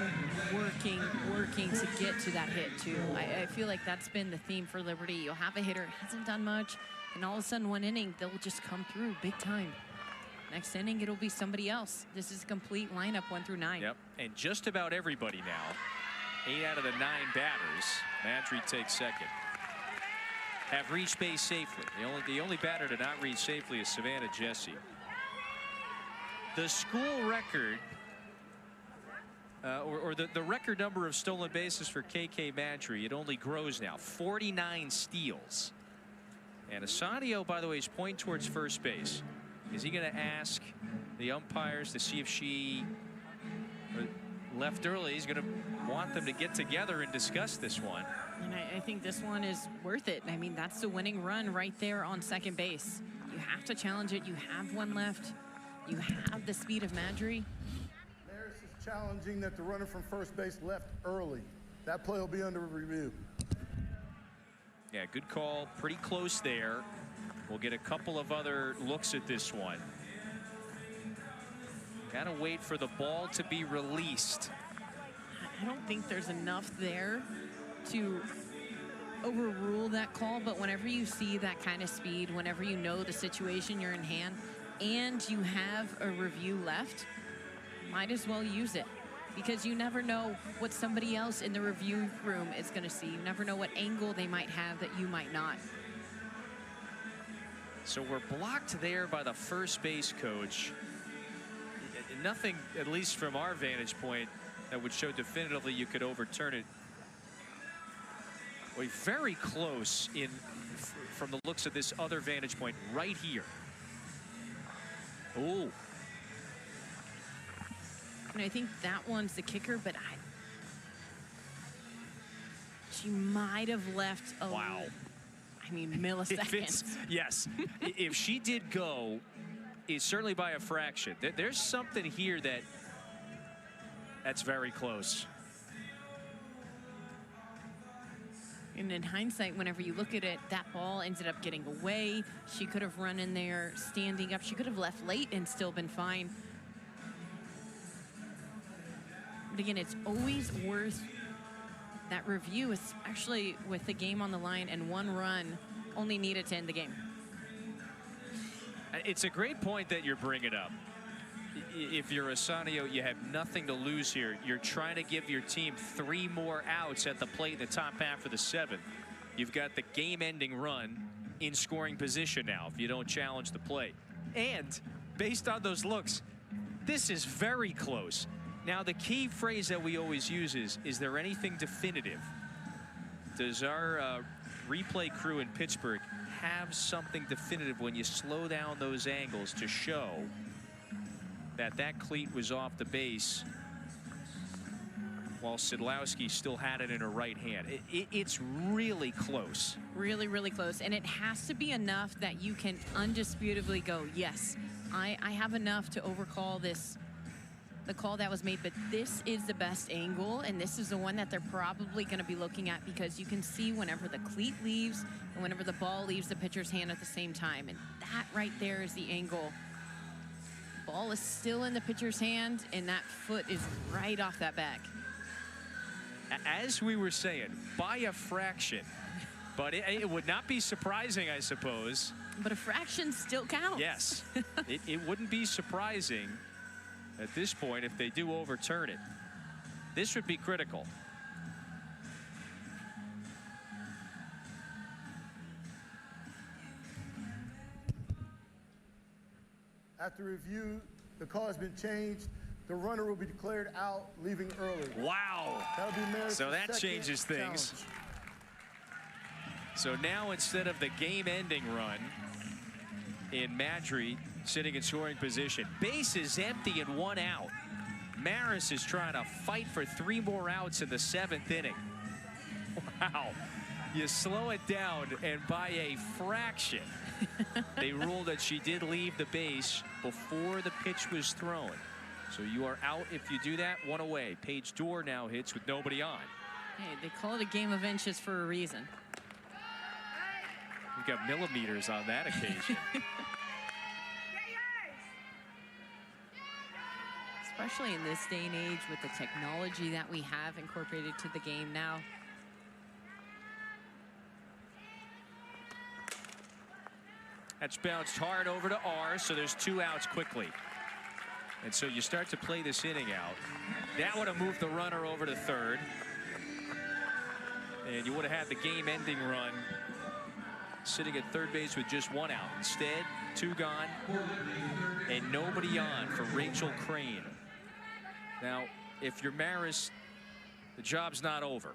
to get to that hit too. I feel like that's been the theme for Liberty. You'll have a hitter, hasn't done much, and all of a sudden one inning they'll just come through big time. Next inning it'll be somebody else. This is a complete lineup 1 through 9. Yep, and just about everybody now. 8 out of the 9 batters. Madry takes second. Have reached base safely. The only batter to not reach safely is Savannah Jesse. The school record. The record number of stolen bases for KK Madry, it only grows now. 49 steals. And Asadio, by the way, is pointing towards first base. Is he going to ask the umpires to see if she left early? He's going to want them to get together and discuss this one. And I think this one is worth it. I mean, that's the winning run right there on second base. You have to challenge it. You have one left. You have the speed of Madry. Marist is challenging that the runner from first base left early. That play will be under review. Yeah, good call. Pretty close there. We'll get a couple of other looks at this one. Gotta wait for the ball to be released. I don't think there's enough there to overrule that call, but whenever you see that kind of speed, whenever you know the situation you're in hand, and you have a review left, might as well use it. because you never know what somebody else in the review room is going to see. You never know what angle they might have that you might not. So we're blocked there by the first base coach. Nothing, at least from our vantage point, that would show definitively you could overturn it. We're very close from the looks of this other vantage point right here. Oh. And I think that one's the kicker, but she might have left a milliseconds. Yes. If she did go, it's certainly by a fraction. There's something here that's very close. And in hindsight, whenever you look at it, that ball ended up getting away. She could have run in there standing up. She could have left late and still been fine. But again, it's always worth that review, especially with the game on the line and one run only needed to end the game. It's a great point that you're bringing up. If you're Assanio, you have nothing to lose here. You're trying to give your team 3 more outs at the plate in the top half of the 7th. You've got the game-ending run in scoring position now if you don't challenge the play. And based on those looks, this is very close. Now, the key phrase that we always use is there anything definitive? Does our replay crew in Pittsburgh have something definitive when you slow down those angles to show that cleat was off the base while Sidlowski still had it in her right hand? It's really close. Really, really close. And it has to be enough that you can undisputably go, yes, I have enough to overcall this, the call that was made, but this is the best angle, and this is the one that they're probably going to be looking at, because you can see whenever the cleat leaves and whenever the ball leaves the pitcher's hand at the same time. And that right there is the angle. Ball is still in the pitcher's hand, and that foot is right off that back. As we were saying, by a fraction. But it would not be surprising, I suppose. But a fraction still counts. Yes. it wouldn't be surprising at this point if they do overturn it. This would be critical. After review, the call has been changed. The runner will be declared out, leaving early. Wow. That'll be Marist's so that second changes things. challenge. So now, instead of the game-ending run in Madry sitting in scoring position, base is empty and 1 out. Marist is trying to fight for 3 more outs in the 7th inning. Wow. You slow it down, and by a fraction, they ruled that she did leave the base before the pitch was thrown. So you are out if you do that. 1 away. Paige Dorr now hits with nobody on. Hey, they call it a game of inches for a reason. We've got millimeters on that occasion. Especially in this day and age with the technology that we have incorporated to the game now. That's bounced hard over to R, so there's 2 outs quickly. And so you start to play this inning out. That would have moved the runner over to third. And you would have had the game-ending run sitting at third base with just 1 out. Instead, 2 gone and nobody on for Rachel Crane. Now, if you're Marist, the job's not over.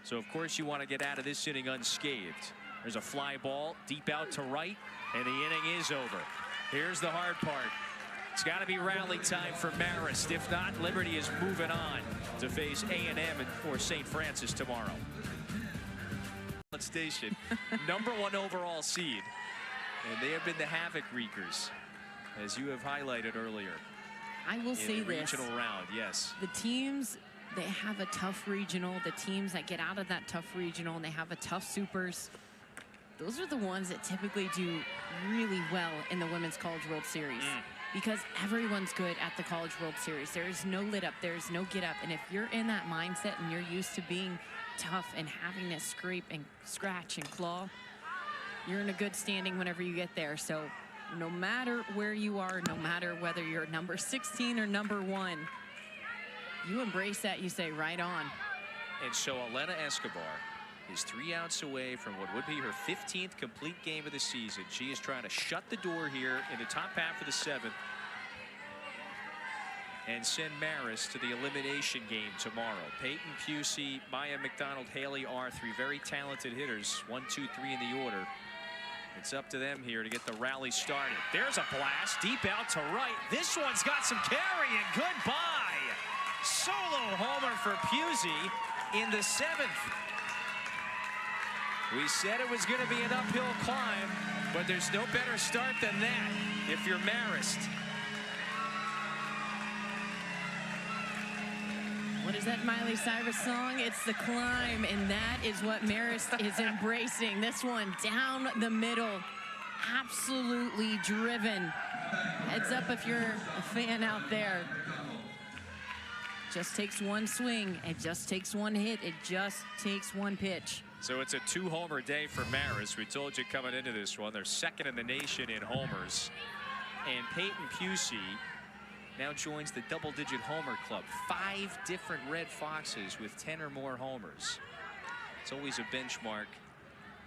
So, of course, you want to get out of this inning unscathed. There's a fly ball deep out to right, and the inning is over. Here's the hard part. It's got to be rally time for Marist. If not, Liberty is moving on to face A&M or St. Francis tomorrow. Station, #1 overall seed, and they have been the havoc wreakers, as you have highlighted earlier. I will say this: regional round, yes. The teams that have a tough regional, the teams that get out of that tough regional and they have a tough supers, those are the ones that typically do really well in the Women's College World Series. Because everyone's good at the College World Series. There's no lit up, there's no get up. And if you're in that mindset and you're used to being tough and having to scrape and scratch and claw, you're in a good standing whenever you get there. So no matter where you are, no matter whether you're number 16 or number 1, You embrace that, you say, right on. And so Elena Escobar is 3 outs away from what would be her 15th complete game of the season. She is trying to shut the door here in the top half of the 7th and send Marist to the elimination game tomorrow. Peyton Pusey, Maya McDonald, Haley are 3 very talented hitters. 1, 2, 3 in the order. It's up to them here to get the rally started. There's a blast deep out to right. This one's got some carry, and goodbye. Solo homer for Pusey in the 7th. We said it was going to be an uphill climb, but there's no better start than that if you're Marist. What is that Miley Cyrus song? It's The Climb, and that is what Marist is embracing. This one down the middle, absolutely driven. Heads up if you're a fan out there. Just takes one swing. It just takes one hit. It just takes one pitch. So it's a 2-homer day for Marist. We told you coming into this one, they're 2nd in the nation in homers. And Peyton Pusey now joins the double-digit homer club. 5 different Red Foxes with 10 or more homers. It's always a benchmark,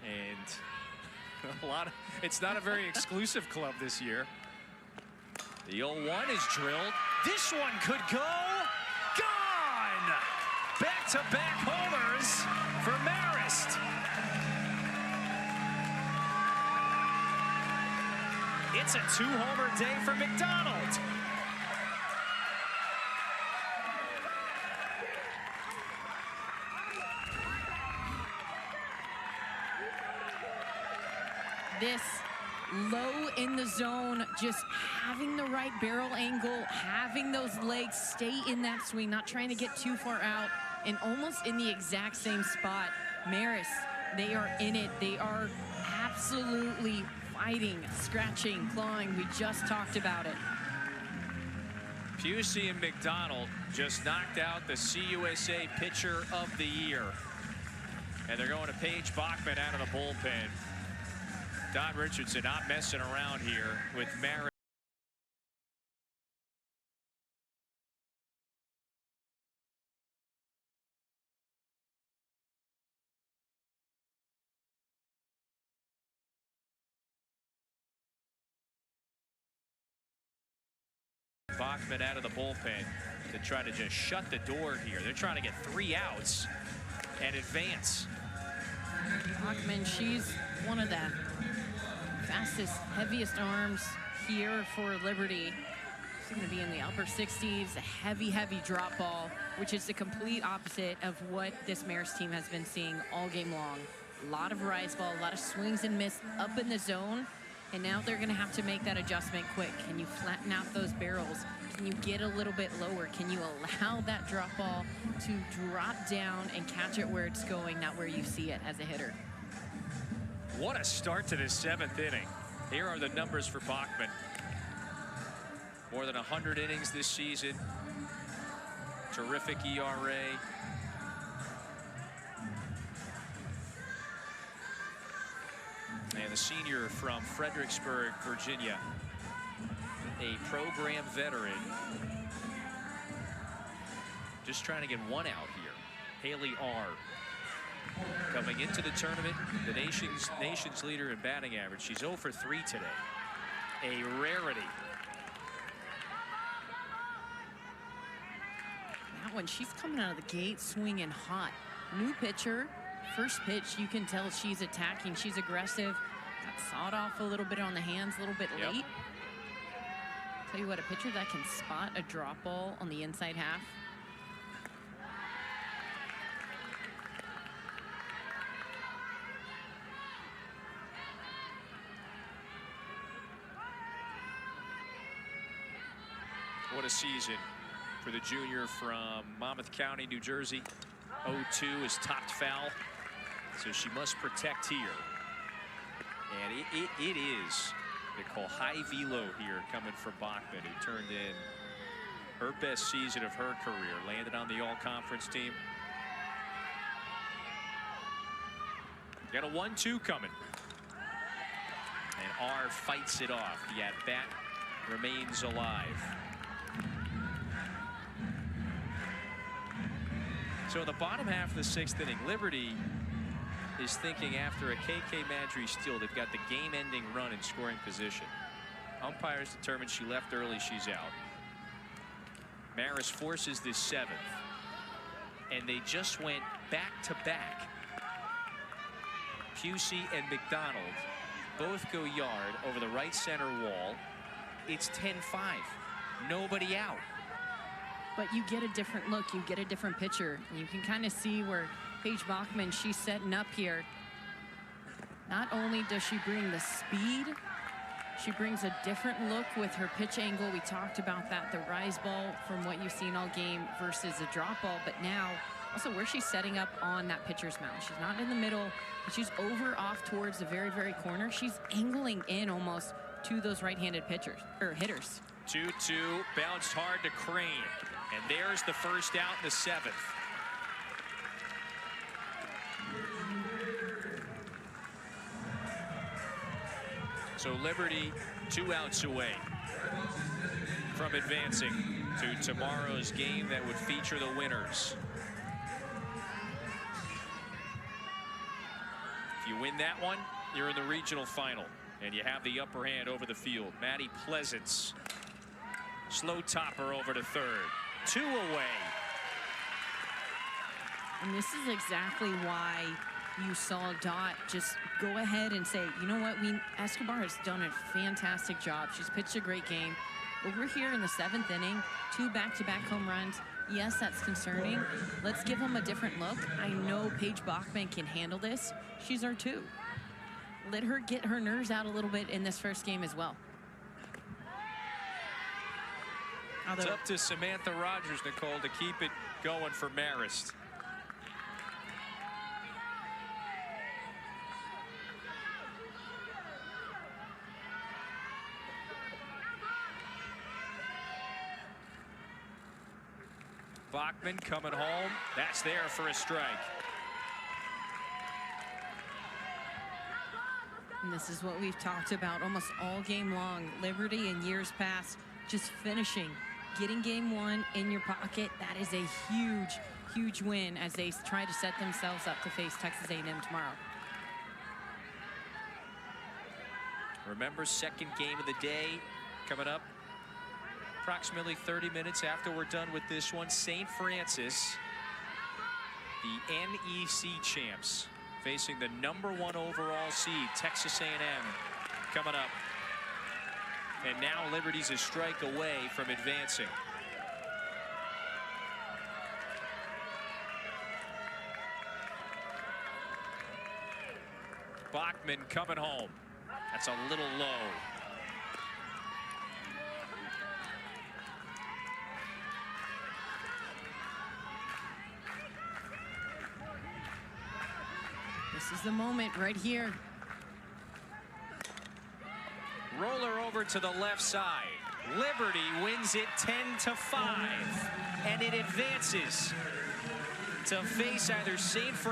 and it's not a very exclusive club this year. The 0-1 is drilled. This one could go. Gone! Back-to-back homers for Marist. It's a 2-homer day for McDonald. This low in the zone, just having the right barrel angle, having those legs stay in that swing, not trying to get too far out, and almost in the exact same spot. Marist, they are in it. They are absolutely fighting, scratching, clawing. We just talked about it. Pusey and McDonald just knocked out the CUSA Pitcher of the Year. And they're going to Paige Bachman out of the bullpen. Don Richardson not messing around here with Marist. Bachman out of the bullpen to try to just shut the door here. They're trying to get 3 outs and advance. Bachman, she's one of the fastest, heaviest arms here for Liberty. She's going to be in the upper 60s, a heavy, heavy drop ball, which is the complete opposite of what this Marist team has been seeing all game long. A lot of rise ball, a lot of swings and miss up in the zone, and now they're going to have to make that adjustment quick. Can you flatten out those barrels? Can you get a little bit lower? Can you allow that drop ball to drop down and catch it where it's going, not where you see it as a hitter? What a start to this 7th inning. Here are the numbers for Bachman. More than 100 innings this season. Terrific ERA. And the senior from Fredericksburg, Virginia, a program veteran. Just trying to get 1 out here. Haley R. coming into the tournament, the nation's leader in batting average. She's 0 for 3 today. A rarity. That one, she's coming out of the gate swinging hot. New pitcher, first pitch, you can tell she's attacking. She's aggressive. Got sawed off a little bit on the hands, a little bit late. Tell you what, a pitcher that can spot a drop ball on the inside half. What a season for the junior from Monmouth County, New Jersey. 0-2 is topped foul, so she must protect here. And it is, they call high velo here coming from Bachman, who turned in her best season of her career, landed on the all-conference team. Got a 1-2 coming. And R fights it off. The at-bat remains alive. So in the bottom half of the 6th inning, Liberty is thinking after a KK Madry steal, they've got the game-ending run in scoring position. Umpires determined she left early, she's out. Marist forces this 7th. And they just went back-to-back. Pusey and McDonald both go yard over the right center wall. It's 10-5. Nobody out. But you get a different look. You get a different pitcher. You can kind of see where Paige Bachman, she's setting up here. Not only does she bring the speed, she brings a different look with her pitch angle. We talked about that, the rise ball from what you've seen all game versus a drop ball. But now, also where she's setting up on that pitcher's mound. She's not in the middle. She's over off towards the very, very corner. She's angling in almost to those right-handed pitchers or hitters. 2-2, bounced hard to Crane. And there's the first out in the 7th. So Liberty 2 outs away from advancing to tomorrow's game that would feature the winners. If you win that one, you're in the regional final, and you have the upper hand over the field. Maddie Pleasance, slow topper over to third. 2 away. And this is exactly why you saw Dot just go ahead and say, you know what, Escobar has done a fantastic job. She's pitched a great game. But we're here in the 7th inning, 2 back-to-back home runs. Yes, that's concerning. Let's give them a different look. I know Paige Bachman can handle this. She's our 2. Let her get her nerves out a little bit in this first game as well. It's up to Samantha Rogers, Nicole, to keep it going for Marist. Bachman coming home. That's there for a strike. And this is what we've talked about almost all game long. Liberty in years past just finishing, getting game 1 in your pocket. That is a huge, huge win as they try to set themselves up to face Texas A&M tomorrow. Remember, second game of the day coming up approximately 30 minutes after we're done with this one. St. Francis, the NEC champs, facing the #1 overall seed, Texas A&M, coming up. And now Liberty's a strike away from advancing. Bachman coming home. That's a little low. This is the moment right here. Roller over to the left side. Liberty wins it 10-5, and it advances to face either St. Francis